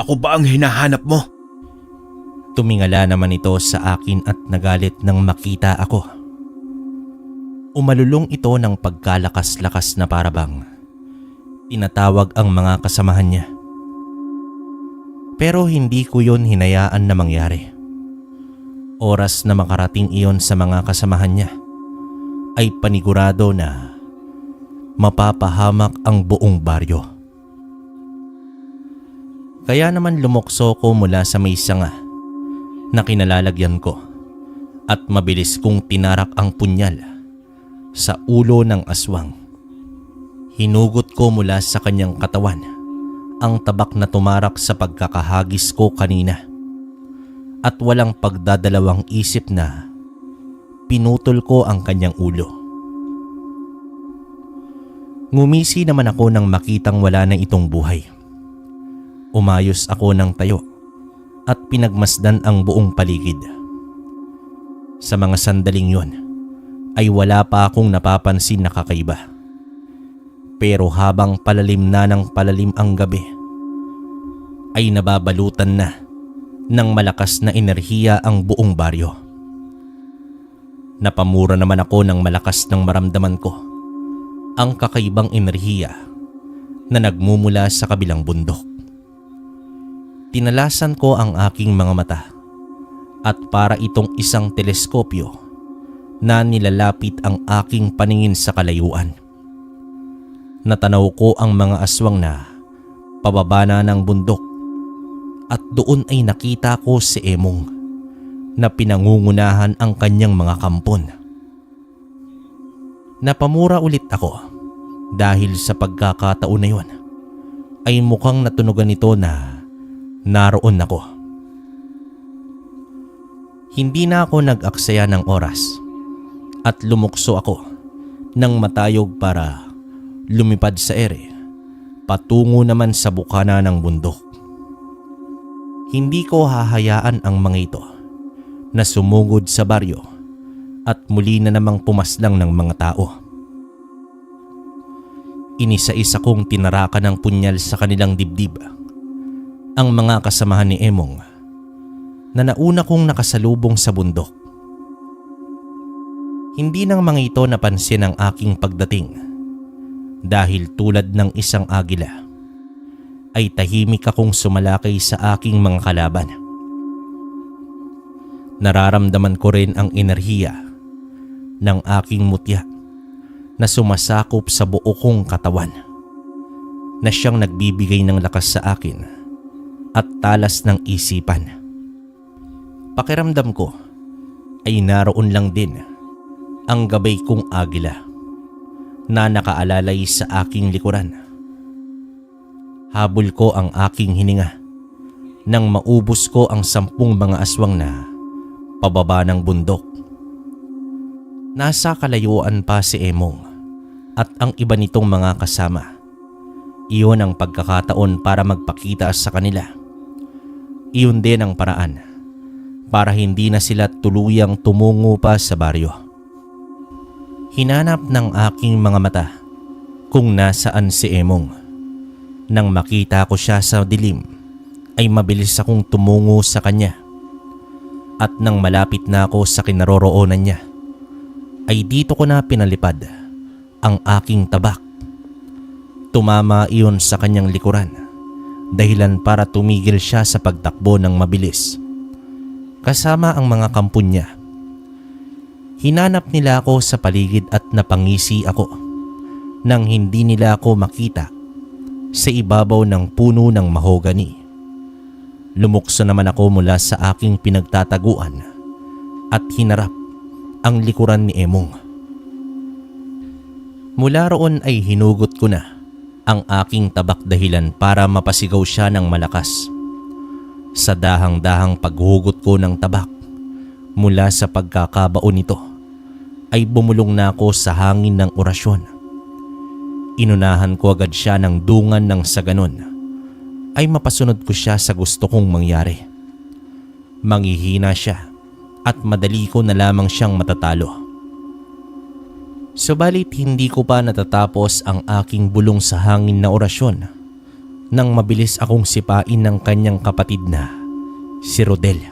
Ako ba ang hinahanap mo? Tumingala naman ito sa akin at nagalit nang makita ako. Umalulong ito ng pagkalakas-lakas na parabang tinatawag ang mga kasamahan niya. Pero hindi ko yon hinayaan na mangyari. Oras na makarating iyon sa mga kasamahan niya, ay panigurado na mapapahamak ang buong baryo. Kaya naman lumokso ko mula sa may sanga na kinalalagyan ko at mabilis kong tinarak ang punyal sa ulo ng aswang. Hinugot ko mula sa kanyang katawan ang tabak na tumarak sa pagkakahagis ko kanina at walang pagdadalawang isip na pinutol ko ang kanyang ulo. Ngumisi naman ako nang makitang wala na itong buhay. Umayos ako ng tayo at pinagmasdan ang buong paligid. Sa mga sandaling yon ay wala pa akong napapansin na kakaiba. Pero habang palalim na ng palalim ang gabi, ay nababalutan na ng malakas na enerhiya ang buong baryo. Napamura naman ako ng malakas ng maramdaman ko ang kakaibang enerhiya na nagmumula sa kabilang bundok. Tinalasan ko ang aking mga mata at para itong isang teleskopyo na nilalapit ang aking paningin sa kalayuan. Natanaw ko ang mga aswang na pababa na ng bundok at doon ay nakita ko si Emong na pinangungunahan ang kanyang mga kampon. Napamura ulit ako dahil sa pagkakataon na yon ay mukhang natunugan nito na naroon ako. Hindi na ako nag-aksaya ng oras at lumukso ako ng matayog para lumipad sa ere, patungo naman sa bukana ng bundok. Hindi ko hahayaan ang mga ito na sumugod sa baryo at muli na namang pumaslang ng mga tao. Inisa-isa kong tinarakan ng punyal sa kanilang dibdib ang mga kasamahan ni Emong na nauna kong nakasalubong sa bundok. Hindi ng mga ito napansin ang aking pagdating dahil tulad ng isang agila ay tahimik akong sumalakay sa aking mga kalaban. Nararamdaman ko rin ang enerhiya ng aking mutya na sumasakop sa buo kong katawan na siyang nagbibigay ng lakas sa akin at talas ng isipan. Pakiramdam ko ay naroon lang din ang gabay kong agila na nakaalalay sa aking likuran Habol ko ang aking hininga nang maubos ko ang 10 mga aswang na pababa ng bundok. Nasa kalayuan pa si Emong at ang iba nitong mga kasama. Iyon ang pagkakataon para magpakita sa kanila. Iyon din ang paraan para hindi na sila tuluyang tumungo pa sa baryo. Hinanap ng aking mga mata kung nasaan si Emong. Nang makita ko siya sa dilim, ay mabilis akong tumungo sa kanya. At nang malapit na ako sa kinaroroonan niya, ay dito ko na pinalipad ang aking tabak. Tumama iyon sa kanyang likuran, dahilan para tumigil siya sa pagtakbo ng mabilis. Kasama ang mga kampon niya. Hinanap nila ako sa paligid at napangisi ako nang hindi nila ako makita sa ibabaw ng puno ng mahogani. Lumukso naman ako mula sa aking pinagtataguan at hinarap ang likuran ni Emong. Mula roon ay hinugot ko na ang aking tabak dahilan para mapasigaw siya ng malakas. Sa dahang-dahang paghugot ko ng tabak mula sa pagkakabaon nito ay bumulong na ako sa hangin ng orasyon. Inunahan ko agad siya ng dungan ng sa ganon ay mapasunod ko siya sa gusto kong mangyari. Manghihina siya at madali ko na lamang siyang matatalo. Subalit hindi ko pa natatapos ang aking bulong sa hangin na orasyon nang mabilis akong sipain ng kanyang kapatid na si Rodel.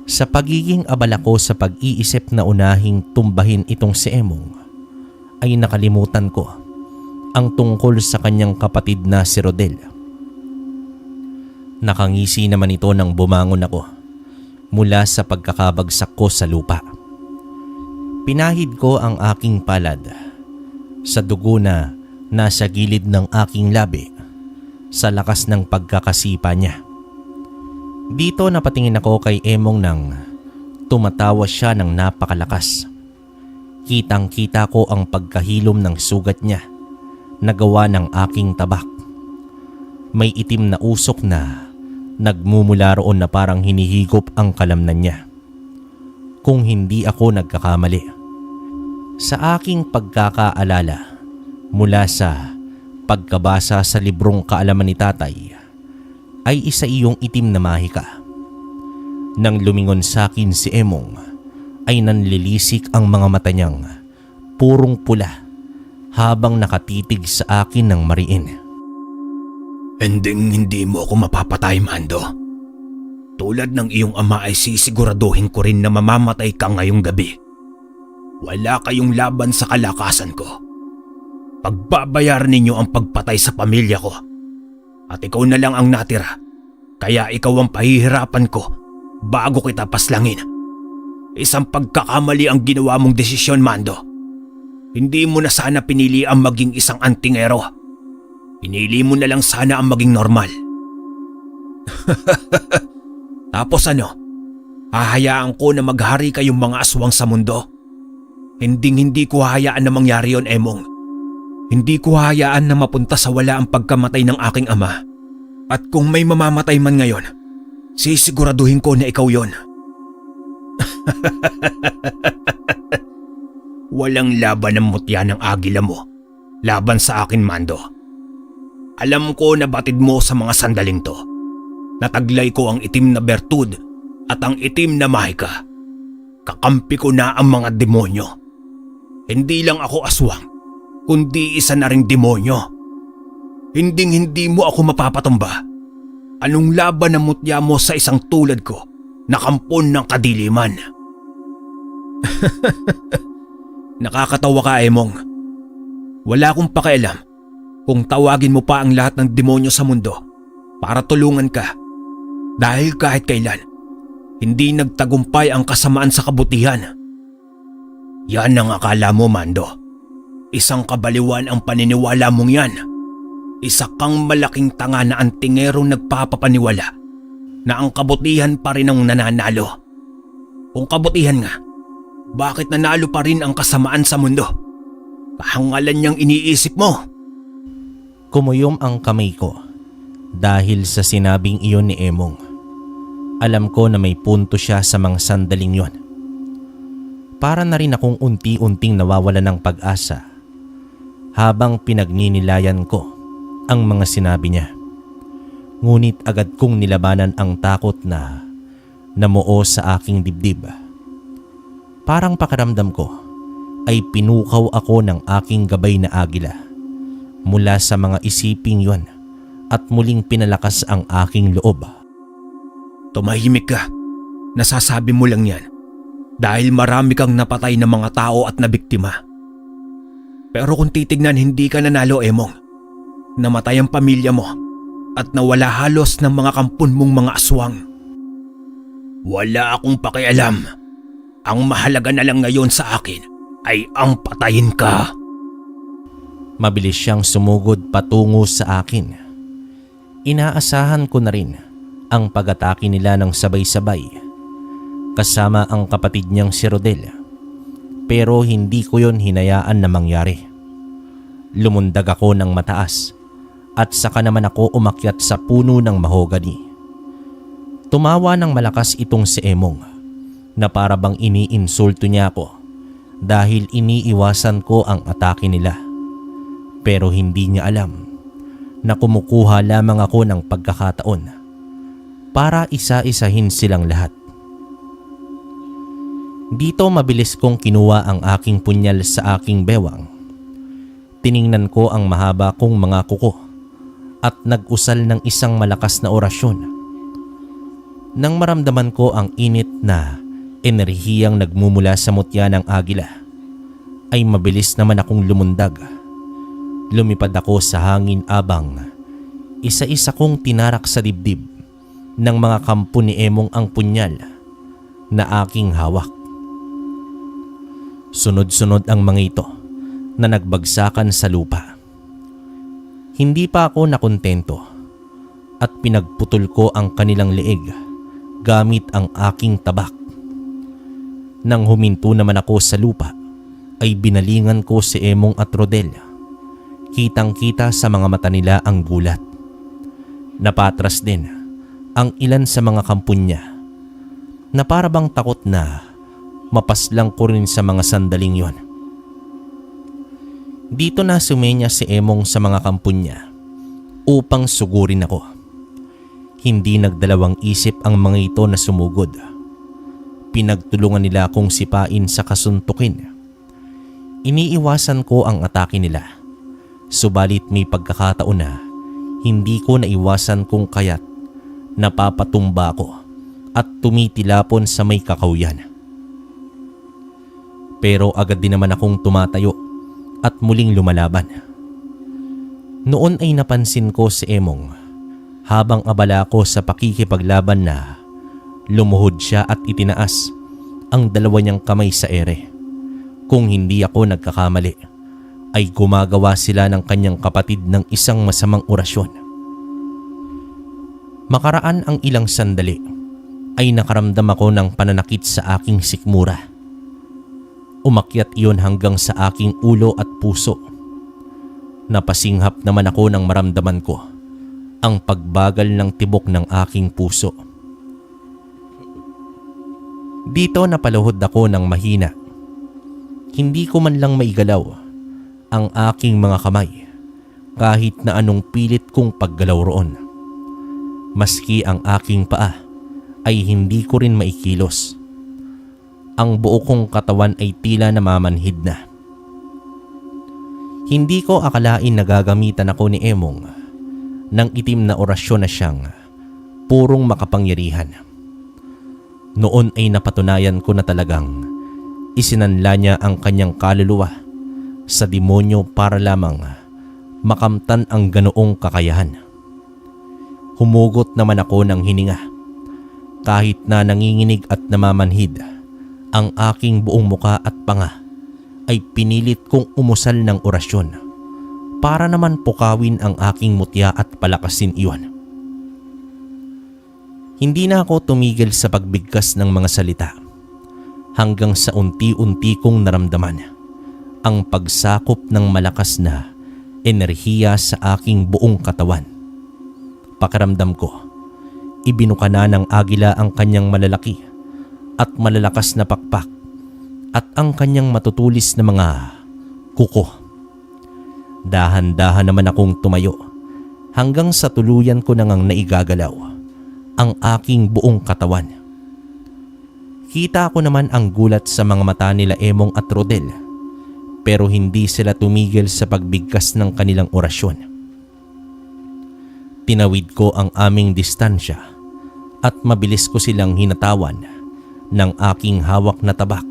Sa pagiging abala ko sa pag-iisip na unahing tumbahin itong si Emong, ay nakalimutan ko ang tungkol sa kanyang kapatid na si Rodel. Nakangisi naman ito nang bumangon ako mula sa pagkakabagsak ko sa lupa. Pinahid ko ang aking palad sa dugo na nasa gilid ng aking labi sa lakas ng pagkakasipa niya. Dito napatingin ako kay Emong nang tumatawa siya ng napakalakas. Kitang-kita ko ang pagkahilom ng sugat niya na gawa ng aking tabak. May itim na usok na nagmumula roon na parang hinihigop ang kalamnan niya. Kung hindi ako nagkakamali, sa aking pagkakaalala mula sa pagkabasa sa librong kaalaman ni tatay, ay isa iyong itim na mahika. Nang lumingon sa akin si Emong, ay nanlilisik ang mga mata niyang purong pula habang nakatitig sa akin ng mariin. Hindi mo ako mapapatay, Mando. Tulad ng iyong ama ay sisiguraduhin ko rin na mamamatay ka ngayong gabi. Wala kayong laban sa kalakasan ko. Pagbabayaran ninyo ang pagpatay sa pamilya ko. At ikaw na lang ang natira, kaya ikaw ang pahihirapan ko bago kita paslangin. Isang pagkakamali ang ginawa mong desisyon, Mando. Hindi mo na sana pinili ang maging isang antingero. Pinili mo na lang sana ang maging normal. Tapos ano? Hahayaan ko na maghari kayong mga aswang sa mundo? Hindi ko hahayaan na mangyari yon, Emong. Hindi ko hahayaan na mapunta sa wala ang pagkamatay ng aking ama. At kung may mamamatay man ngayon, sisiguraduhin ko na ikaw yon. Walang laban ng mutya ng agila mo laban sa akin, Mando. Alam ko na batid mo sa mga sandaling to. Nataglay ko ang itim na bertud at ang itim na mahika. Kakampi ko na ang mga demonyo. Hindi lang ako aswang, kundi isa na ring demonyo. Hindi mo ako mapapatumba. Anong laban ng mutya mo sa isang tulad ko na kampon ng kadiliman? Nakakatawa ka, Emong. Wala akong pakialam kung tawagin mo pa ang lahat ng demonyo sa mundo para tulungan ka. Dahil kahit kailan, hindi nagtagumpay ang kasamaan sa kabutihan. Yan ang akala mo, Mando. Isang kabaliwan ang paniniwala mong yan. Isa kang malaking tanga na antingerong nagpapapaniwala na ang kabutihan pa rin ang nananalo. Kung kabutihan nga, bakit nanalo pa rin ang kasamaan sa mundo? Kahangalan niyang iniisip mo. Kumuyom ang kamay ko dahil sa sinabing iyon ni Emong. Alam ko na may punto siya sa mga sandaling yon. Para na rin akong unti-unting nawawala ng pag-asa habang pinagninilayan ko ang mga sinabi niya. Ngunit agad kong nilabanan ang takot na namuo sa aking dibdib. Parang pakiramdam ko ay pinukaw ako ng aking gabay na agila mula sa mga isiping yon at muling pinalakas ang aking loob. Tumahimik ka. Nasasabi mo lang yan dahil marami kang napatay na mga tao at nabiktima. Pero kung titignan, hindi ka nanalo, Emong. Namatay ang pamilya mo at nawala halos ng mga kampon mong mga aswang. Wala akong pakialam. Ang mahalaga na lang ngayon sa akin ay ang patayin ka. Mabilis siyang sumugod patungo sa akin. Inaasahan ko na rin ang pag-atake nila ng sabay-sabay kasama ang kapatid niyang si Rodel. Pero hindi ko yon hinayaan na mangyari. Lumundag ako ng mataas at saka naman ako umakyat sa puno ng mahogany. Tumawa ng malakas itong si Emong na para bang iniinsulto niya ako dahil iniiwasan ko ang atake nila. Pero hindi niya alam na kumukuha lamang ako ng pagkakataon para isa-isahin silang lahat. Dito mabilis kong kinuha ang aking punyal sa aking bewang. Tiningnan ko ang mahaba kong mga kuko at nag-usal ng isang malakas na orasyon. Nang maramdaman ko ang init na enerhiyang nagmumula sa mutya ng agila, ay mabilis naman akong lumundag. Lumipad ako sa hangin abang isa-isa kong tinarak sa dibdib ng mga kampo ni Emong ang punyal na aking hawak. Sunod-sunod ang mga ito na nagbagsakan sa lupa. Hindi pa ako nakontento at pinagputol ko ang kanilang leeg gamit ang aking tabak. Nang huminto naman ako sa lupa ay binalingan ko si Emong at Rodel. Kitang-kita sa mga mata nila ang gulat. Napatras din ang ilan sa mga kampon niya na para bang takot na mapaslang ko rin sa mga sandaling yon. Dito na sumenya si Emong sa mga kampon niya upang sugurin ako. Hindi nagdalawang isip ang mga ito na sumugod. Pinagtulungan nila akong sipain sa kasuntukin. Iniiwasan ko ang atake nila. Subalit may pagkakataon na hindi ko naiwasan kung kaya't napapatumba ako at tumitilapon sa may kakawyan. Pero agad din naman akong tumatayo at muling lumalaban. Noon ay napansin ko si Emong habang abala ko sa pakikipaglaban na lumuhod siya at itinaas ang dalawa niyang kamay sa ere. Kung hindi ako nagkakamali, ay gumagawa sila ng kanyang kapatid ng isang masamang orasyon. Makaraan ang ilang sandali ay nakaramdam ako ng pananakit sa aking sikmura. Umakyat iyon hanggang sa aking ulo at puso. Napasinghap naman ako nang maramdaman ko ang pagbagal ng tibok ng aking puso. Dito napaluhod ako ng mahina. Hindi ko man lang maigalaw ang aking mga kamay kahit na anong pilit kong paggalaw roon. Maski ang aking paa ay hindi ko rin maikilos. Ang buo kong katawan ay tila namamanhid na. Hindi ko akalain na gagamitan ako ni Emong ng itim na orasyon na siyang purong makapangyarihan. Noon ay napatunayan ko na talagang isinanla niya ang kanyang kaluluwa sa demonyo para lamang makamtan ang ganoong kakayahan. Humugot naman ako ng hininga kahit na nanginginig at namamanhid ang aking buong muka at panga ay pinilit kong umusal ng orasyon para naman pukawin ang aking mutya at palakasin iyon. Hindi na ako tumigil sa pagbigkas ng mga salita hanggang sa unti-unti kong naramdaman ang pagsakop ng malakas na enerhiya sa aking buong katawan. Pakiramdam ko, ibinuka na ng agila ang kanyang malalaki at malalakas na pakpak at ang kanyang matutulis na mga kuko. Dahan-dahan naman akong tumayo hanggang sa tuluyan ko nang naigagalaw ang aking buong katawan. Kita ko naman ang gulat sa mga mata nila Emong at Rodel, pero hindi sila tumigil sa pagbigkas ng kanilang orasyon. Tinawid ko ang aming distansya at mabilis ko silang hinatawan ng aking hawak na tabak.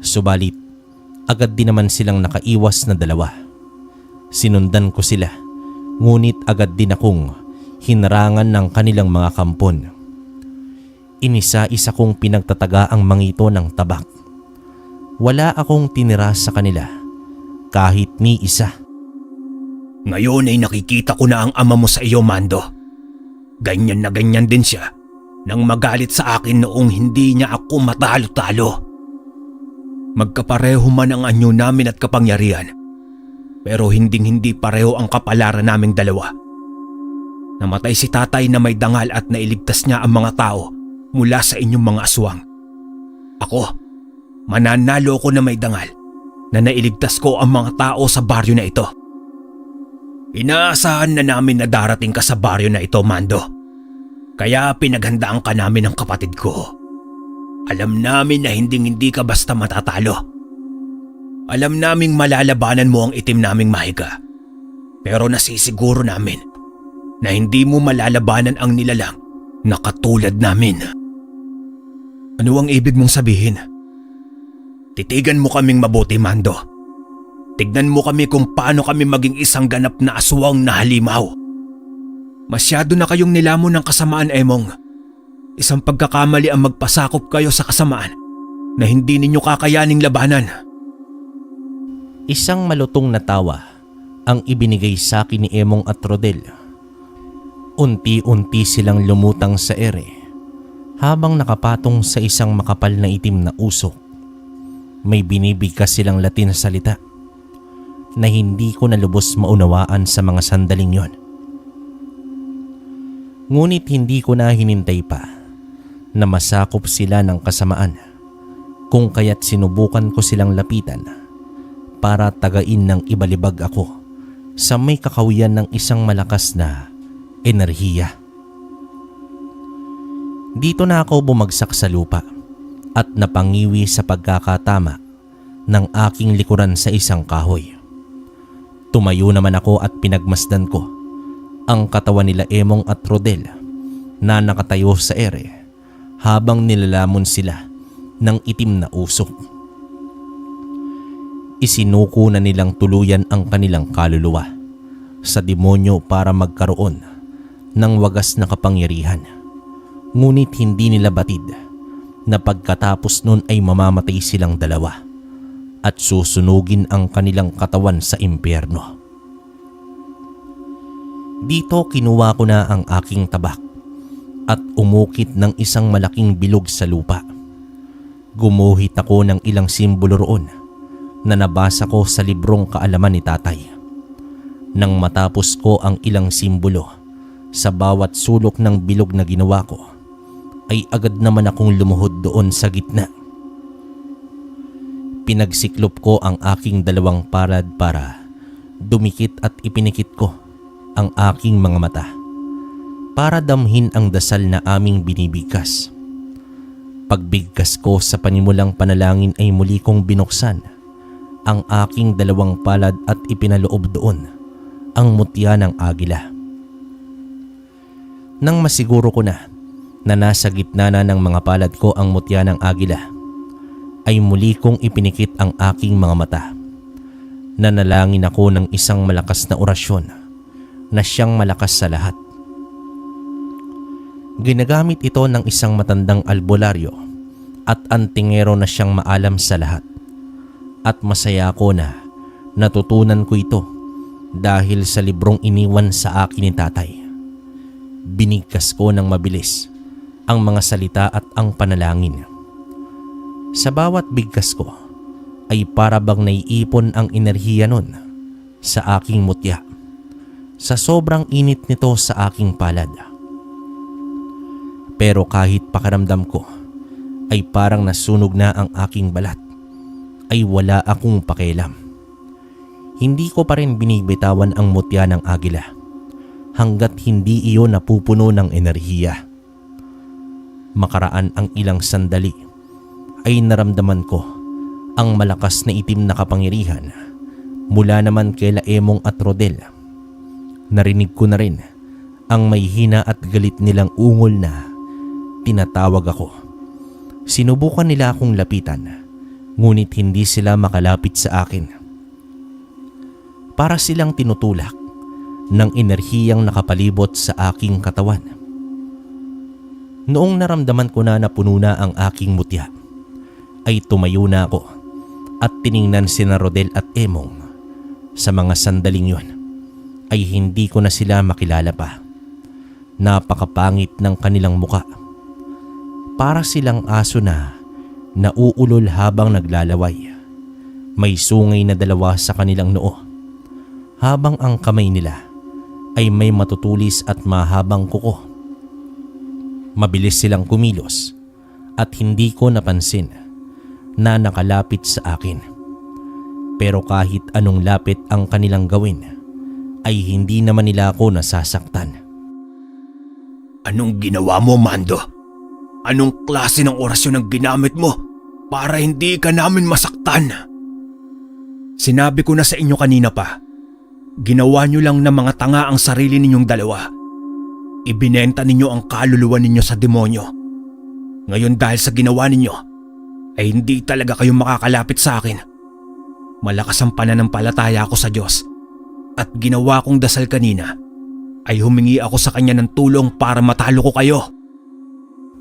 Subalit, agad din naman silang nakaiwas na dalawa. Sinundan ko sila, ngunit agad din akong hinarangan ng kanilang mga kampon. Inisa-isa kong pinagtataga ang mangito ng tabak. Wala akong tinira sa kanila, kahit ni isa. Ngayon ay nakikita ko na ang ama mo sa iyo, Mando. Ganyan na ganyan din siya nang magalit sa akin noong hindi niya ako matalo-talo. Magkapareho man ang anyo namin at kapangyarihan, pero hinding-hindi pareho ang kapalaran naming dalawa. Namatay si tatay na may dangal at nailigtas niya ang mga tao mula sa inyong mga aswang. Ako, mananalo ko na may dangal na nailigtas ko ang mga tao sa baryo na ito. Inaasahan na namin na darating ka sa baryo na ito, Mando. Kaya pinaghandaan ka namin ng kapatid ko. Alam namin na hinding-hindi ka basta matatalo. Alam naming malalabanan mo ang itim naming mahiga. Pero nasisiguro namin na hindi mo malalabanan ang nilalang na katulad namin. Ano ang ibig mong sabihin? Titigan mo kaming mabuti, Mando. Tignan mo kami kung paano kami maging isang ganap na aswang na halimaw. Masyado na kayong nilamon ng kasamaan, Emong. Isang pagkakamali ang magpasakop kayo sa kasamaan na hindi ninyo kakayaning labanan. Isang malutong na tawa ang ibinigay sa akin ni Emong at Rodel. Unti-unti silang lumutang sa ere habang nakapatong sa isang makapal na itim na usok. May binibigkas silang Latin na salita na hindi ko na lubos maunawaan sa mga sandaling yon. Ngunit hindi ko na hinintay pa na masakop sila ng kasamaan, kung kaya't sinubukan ko silang lapitan para tagain ng ibalibag ako sa may kakawiyan ng isang malakas na enerhiya. Dito na ako bumagsak sa lupa at napangiwi sa pagkakatama ng aking likuran sa isang kahoy. Tumayo naman ako at pinagmasdan ko ang katawan nila Emong at Rodel na nakatayo sa ere habang nilalamon sila ng itim na usok. Isinuko na nilang tuluyan ang kanilang kaluluwa sa demonyo para magkaroon ng wagas na kapangyarihan. Ngunit hindi nila batid na pagkatapos nun ay mamamatay silang dalawa at susunugin ang kanilang katawan sa impyerno. Dito kinuha ko na ang aking tabak at umukit ng isang malaking bilog sa lupa. Gumuhit ako ng ilang simbolo roon na nabasa ko sa librong kaalaman ni tatay. Nang matapos ko ang ilang simbolo sa bawat sulok ng bilog na ginawa ko, ay agad naman akong lumuhod doon sa gitna. Pinagsiklop ko ang aking dalawang palad para dumikit at ipinikit ko ang aking mga mata para damhin ang dasal na aming binibigkas. Pagbigkas ko sa panimulang panalangin ay muli kong binuksan ang aking dalawang palad at ipinaloob doon ang mutya ng agila. Nang masiguro ko na nasa gitna na ng mga palad ko ang mutya ng agila, ay muli kong ipinikit ang aking mga mata. Nanalangin ako ng isang malakas na orasyon na siyang malakas sa lahat. Ginagamit ito ng isang matandang albularyo at antingero na siyang maalam sa lahat. At masaya ako na natutunan ko ito dahil sa librong iniwan sa akin ni tatay. Binigkas ko ng mabilis ang mga salita at ang panalangin. Sa bawat bigkas ko ay para bang naiipon ang enerhiya nun sa aking mutya sa sobrang init nito sa aking palad. Pero kahit pakiramdam ko ay parang nasunog na ang aking balat, ay wala akong pakialam. Hindi ko pa rin binibitawan ang mutya ng agila hanggat hindi iyon napupuno ng enerhiya. Makaraan ang ilang sandali ay naramdaman ko ang malakas na itim na kapangyarihan mula naman kay Emong at Rodel. Narinig ko na rin ang may hina at galit nilang ungol na tinatawag ako. Sinubukan nila akong lapitan, ngunit hindi sila makalapit sa akin. Para silang tinutulak ng enerhiyang nakapalibot sa aking katawan. Noong naramdaman ko na napuno na ang aking mutya, ay tumayo na ako at tiningnan sina Rodel at Emong. Sa mga sandaling yon ay hindi ko na sila makilala pa. Napakapangit ng kanilang muka. Para silang aso na nauulol habang naglalaway. May sungay na 2 sa kanilang noo, habang ang kamay nila ay may matutulis at mahabang kuko. Mabilis silang kumilos at hindi ko napansin na nakalapit sa akin. Pero kahit anong lapit ang kanilang gawin, ay hindi naman nila ako nasasaktan. Anong ginawa mo, Mando? Anong klase ng orasyon ang ginamit mo para hindi ka namin masaktan? Sinabi ko na sa inyo kanina pa, ginawa nyo lang na mga tanga ang sarili ninyong dalawa. Ibinenta ninyo ang kaluluwa ninyo sa demonyo. Ngayon dahil sa ginawa ninyo, ay hindi talaga kayo makakalapit sa akin. Malakas ang pananampalataya ko sa Diyos at ginawa kong dasal kanina ay humingi ako sa Kanya ng tulong para matalo ko kayo.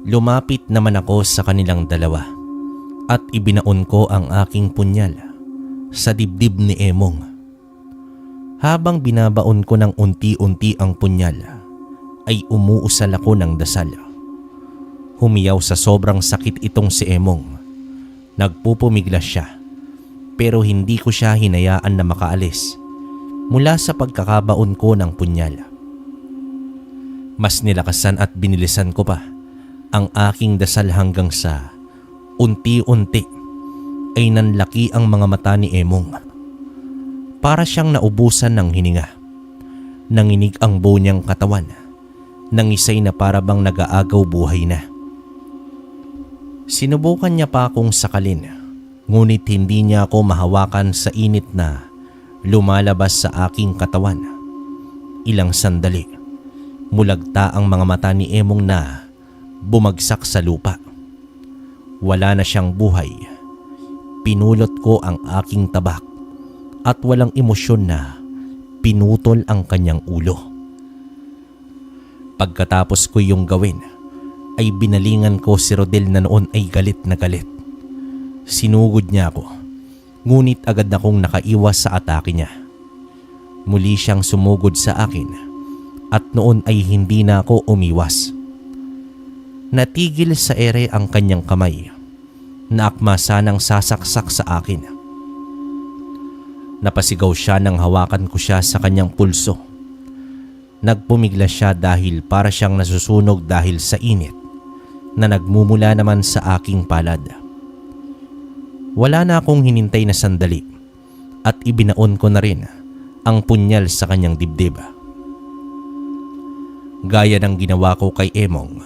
Lumapit naman ako sa kanilang dalawa at ibinaon ko ang aking punyal sa dibdib ni Emong. Habang binabaon ko ng unti-unti ang punyal, ay umuusal ako ng dasal. Humiyaw sa sobrang sakit itong si Emong. Nagpupumiglas siya, pero hindi ko siya hinayaan na makaalis mula sa pagkakabaon ko ng punyal. Mas nilakasan at binilisan ko pa ang aking dasal hanggang sa unti-unti ay nanlaki ang mga mata ni Emong. Para siyang naubusan ng hininga. Nanginig ang buo niyang katawan. Nangisay na para bang nag-aagaw buhay na. Sinubukan niya pa akong sakalin, ngunit hindi niya ako mahawakan sa init na lumalabas sa aking katawan. Ilang sandali, mulagta ang mga mata ni Emong na bumagsak sa lupa. Wala na siyang buhay. Pinulot ko ang aking tabak at walang emosyon na pinutol ang kanyang ulo. Pagkatapos ko yung gawin, ay binalingan ko si Rodel na noon ay galit na galit. Sinugod niya ako, ngunit agad akong nakaiwas sa atake niya. Muli siyang sumugod sa akin at noon ay hindi na ako umiwas. Natigil sa ere ang kanyang kamay na akma sanang sasaksak sa akin. Napasigaw siya nang hawakan ko siya sa kanyang pulso. Nagpumigla siya dahil para siyang nasusunog dahil sa init na nagmumula naman sa aking palad. Wala na akong hinintay na sandali at ibinaon ko na rin ang punyal sa kanyang dibdib. Gaya ng ginawa ko kay Emong,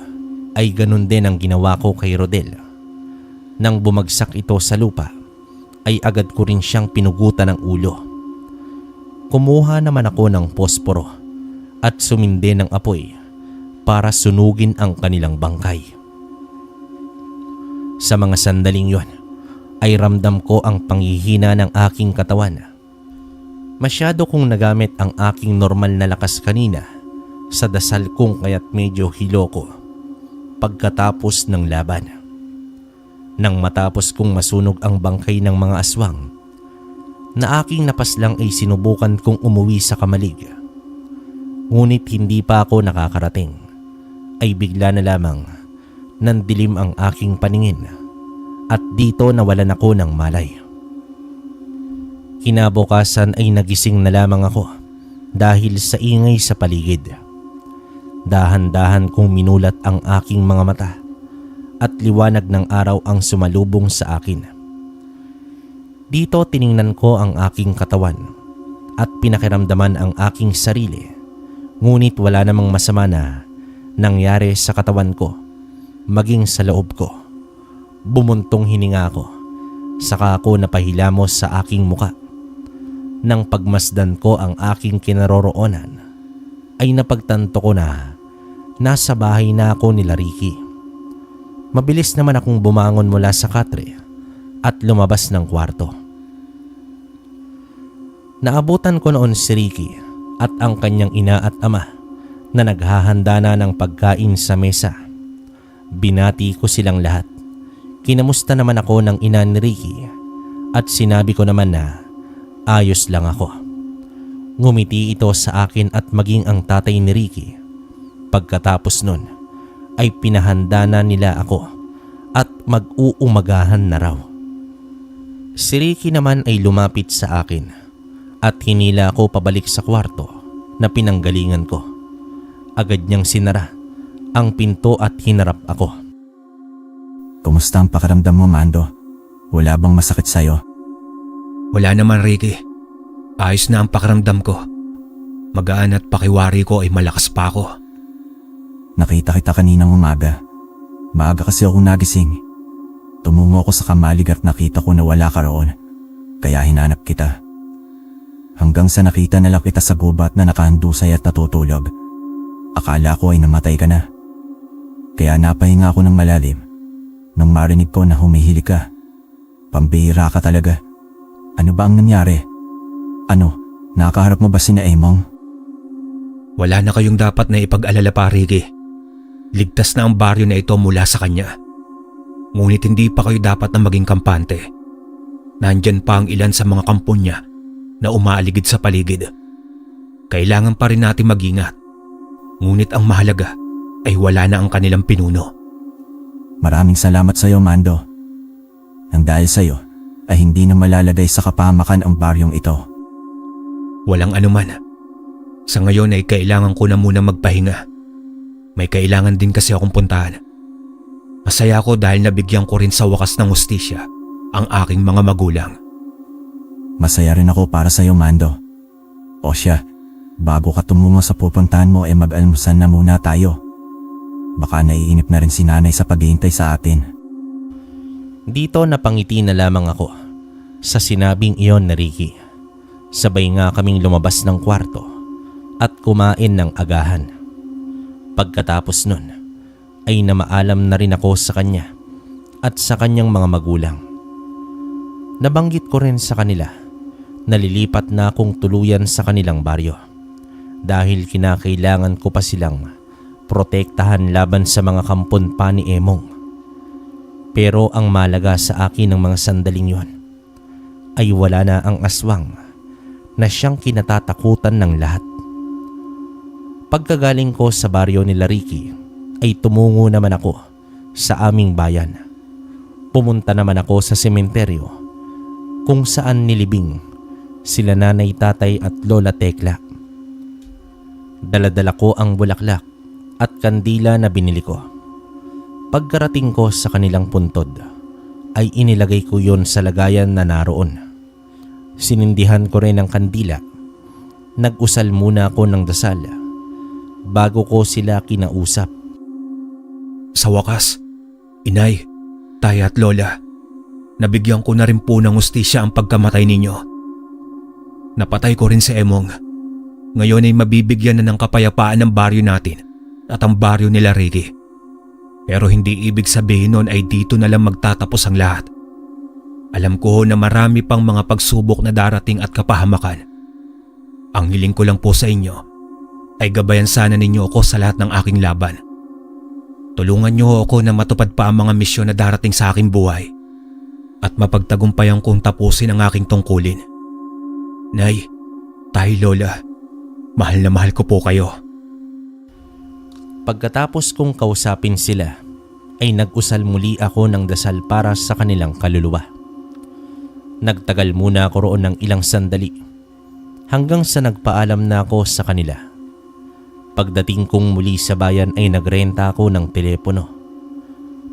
ay ganun din ang ginawa ko kay Rodel. Nang bumagsak ito sa lupa, ay agad ko rin siyang pinugutan ng ulo. Kumuha naman ako ng posporo at sumindi ng apoy para sunugin ang kanilang bangkay. Sa mga sandaling yon, ay ramdam ko ang panghihina ng aking katawan. Masyado kong nagamit ang aking normal na lakas kanina sa dasal kong kaya't medyo hilo ko pagkatapos ng laban. Nang matapos kong masunog ang bangkay ng mga aswang, na aking napaslang ay sinubukan kong umuwi sa Kamalig. Ngunit hindi pa ako nakakarating, ay bigla na lamang nandilim ang aking paningin at dito nawalan ako ng malay. Kinabukasan ay nagising na lamang ako dahil sa ingay sa paligid. Dahan-dahan kong minulat ang aking mga mata at liwanag ng araw ang sumalubong sa akin. Dito tiningnan ko ang aking katawan at pinakiramdaman ang aking sarili, ngunit wala namang masama na nangyari sa katawan ko maging sa loob ko. Bumuntong hininga ako, saka ako napahilamos sa aking muka. Nang pagmasdan ko ang aking kinaroroonan, ay napagtanto ko na nasa bahay na ako nila Ricky. Mabilis naman akong bumangon mula sa katre at lumabas ng kwarto. Naabutan ko noon si Ricky at ang kanyang ina at ama na naghahanda na ng pagkain sa mesa. Binati ko silang lahat. Kinamusta naman ako ng ina ni Ricky at sinabi ko naman na ayos lang ako. Ngumiti ito sa akin at maging ang tatay ni Ricky. Pagkatapos nun ay pinahanda na nila ako at mag-uumagahan na raw. Si Ricky naman ay lumapit sa akin at hinila ako pabalik sa kwarto na pinanggalingan ko. Agad niyang sinara ang pinto at hinarap ako. Kumusta ang pakiramdam mo, Mando? Wala bang masakit sa'yo? Wala naman, Ricky. Ayos na ang pakiramdam ko. Magaan at pakiwari ko ay malakas pa ako. Nakita kita kaninang umaga. Maaga kasi ako nagising. Tumungo ako sa kamalig at nakita ko na wala ka roon. Kaya hinanap kita. Hanggang sa nakita na lang kita sa gubat na nakahandusay at natutulog. Akala ko ay namatay ka na. Kaya napahinga ako ng malalim. Nang marinig ko na humihili ka. Pambihira ka talaga. Ano ba ang nangyari? Ano, nakaharap mo ba sina Emong? Wala na kayong dapat na ipag-alala pa, Ricky. Ligtas na ang baryo na ito mula sa kanya. Ngunit hindi pa kayo dapat na maging kampante. Nandyan pa ang ilan sa mga kampon niya na umaaligid sa paligid. Kailangan pa rin natin mag-ingat. Ngunit ang mahalaga ay wala na ang kanilang pinuno. Maraming salamat sa iyo, Mando. Nang dahil sa iyo ay hindi na malalagay sa kapahamakan ang baryong ito. Walang anuman. Sa ngayon ay kailangan ko na muna magpahinga. May kailangan din kasi akong puntahan. Masaya ako dahil nabigyan ko rin sa wakas ng hustisya ang aking mga magulang. Masaya rin ako para sa iyo, Mando. O siya, bago ka tumungo sa pupuntahan mo ay mag-almusan na muna tayo. Baka naiinip na rin si nanay sa paghihintay sa atin. Dito napangiti na lamang ako sa sinabing iyon na Ricky. Sabay nga kaming lumabas ng kwarto at kumain ng agahan. Pagkatapos nun ay namaalam na rin ako sa kanya at sa kanyang mga magulang. Nabanggit ko rin sa kanila na lilipat na akong tuluyan sa kanilang baryo dahil kinakailangan ko pa silang protektahan laban sa mga kampon pa ni Emong. Pero ang malaga sa akin ng mga sandaling yon ay wala na ang aswang na siyang kinatatakutan ng lahat. Pagkagaling ko sa baryo nila Ricky ay tumungo naman ako sa aming bayan. Pumunta naman ako sa sementeryo kung saan nilibing sila Nanay Tatay at Lola Tekla. Daladala ko ang bulaklak at kandila na binili ko. Pagkarating ko sa kanilang puntod ay inilagay ko yon sa lagayan na naroon. Sinindihan ko rin ang kandila. Nag-usal muna ako ng dasal bago ko sila kinausap. Sa wakas, Inay, Tay at Lola, nabigyan ko na rin po ng hustisya ang pagkamatay ninyo. Napatay ko rin si Emong. Ngayon ay mabibigyan na ng kapayapaan ng baryo natin at ang baryo nila Ricky. Pero hindi ibig sabihin nun ay dito na lang magtatapos ang lahat. Alam ko na marami pang mga pagsubok na darating at kapahamakan. Ang hiling ko lang po sa inyo ay gabayan sana ninyo ako sa lahat ng aking laban. Tulungan niyo ako na matupad pa ang mga misyon na darating sa aking buhay at mapagtagumpayan kong tapusin ang aking tungkulin. Nay, Tay, Lola, mahal na mahal ko po kayo. Pagkatapos kong kausapin sila, ay nag-usal muli ako ng dasal para sa kanilang kaluluwa. Nagtagal muna ako roon ng ilang sandali hanggang sa nagpaalam na ako sa kanila. Pagdating kong muli sa bayan ay nagrenta ako ng telepono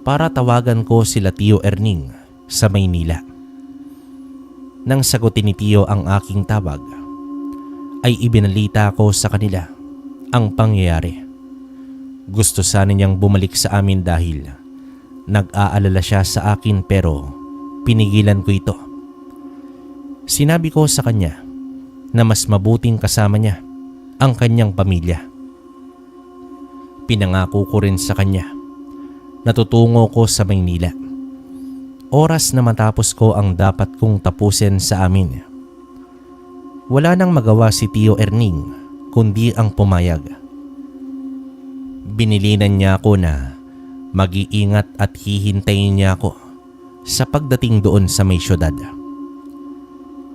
para tawagan ko sila Tio Erning sa Maynila. Nang sagutin ni Tio ang aking tawag, ay ibinalita ko sa kanila ang pangyayari. Gusto sana niyang bumalik sa amin dahil nag-aalala siya sa akin pero pinigilan ko ito. Sinabi ko sa kanya na mas mabuting kasama niya ang kanyang pamilya. Pinangako ko rin sa kanya na tutungo ko sa Maynila. Oras na matapos ko ang dapat kong tapusin sa amin. Wala nang magawa si Tio Erning kundi ang pumayag. Binilinan niya ako na mag-iingat at hihintayin niya ako sa pagdating doon sa may syudad.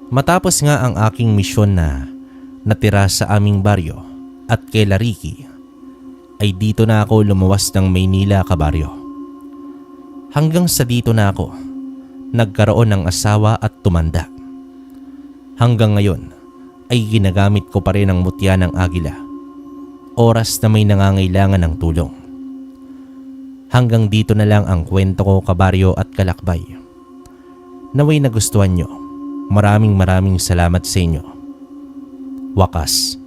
Matapos nga ang aking misyon na natira sa aming baryo at kay Lariki, ay dito na ako lumuwas ng Maynila, kabaryo. Hanggang sa dito na ako nagkaroon ng asawa at tumanda. Hanggang ngayon ay ginagamit ko pa rin ang mutya ng agila oras na may nangangailangan ng tulong. Hanggang dito na lang ang kwento ko, kabaryo at kalakbay. Naway nagustuhan nyo. Maraming salamat sa inyo. Wakas.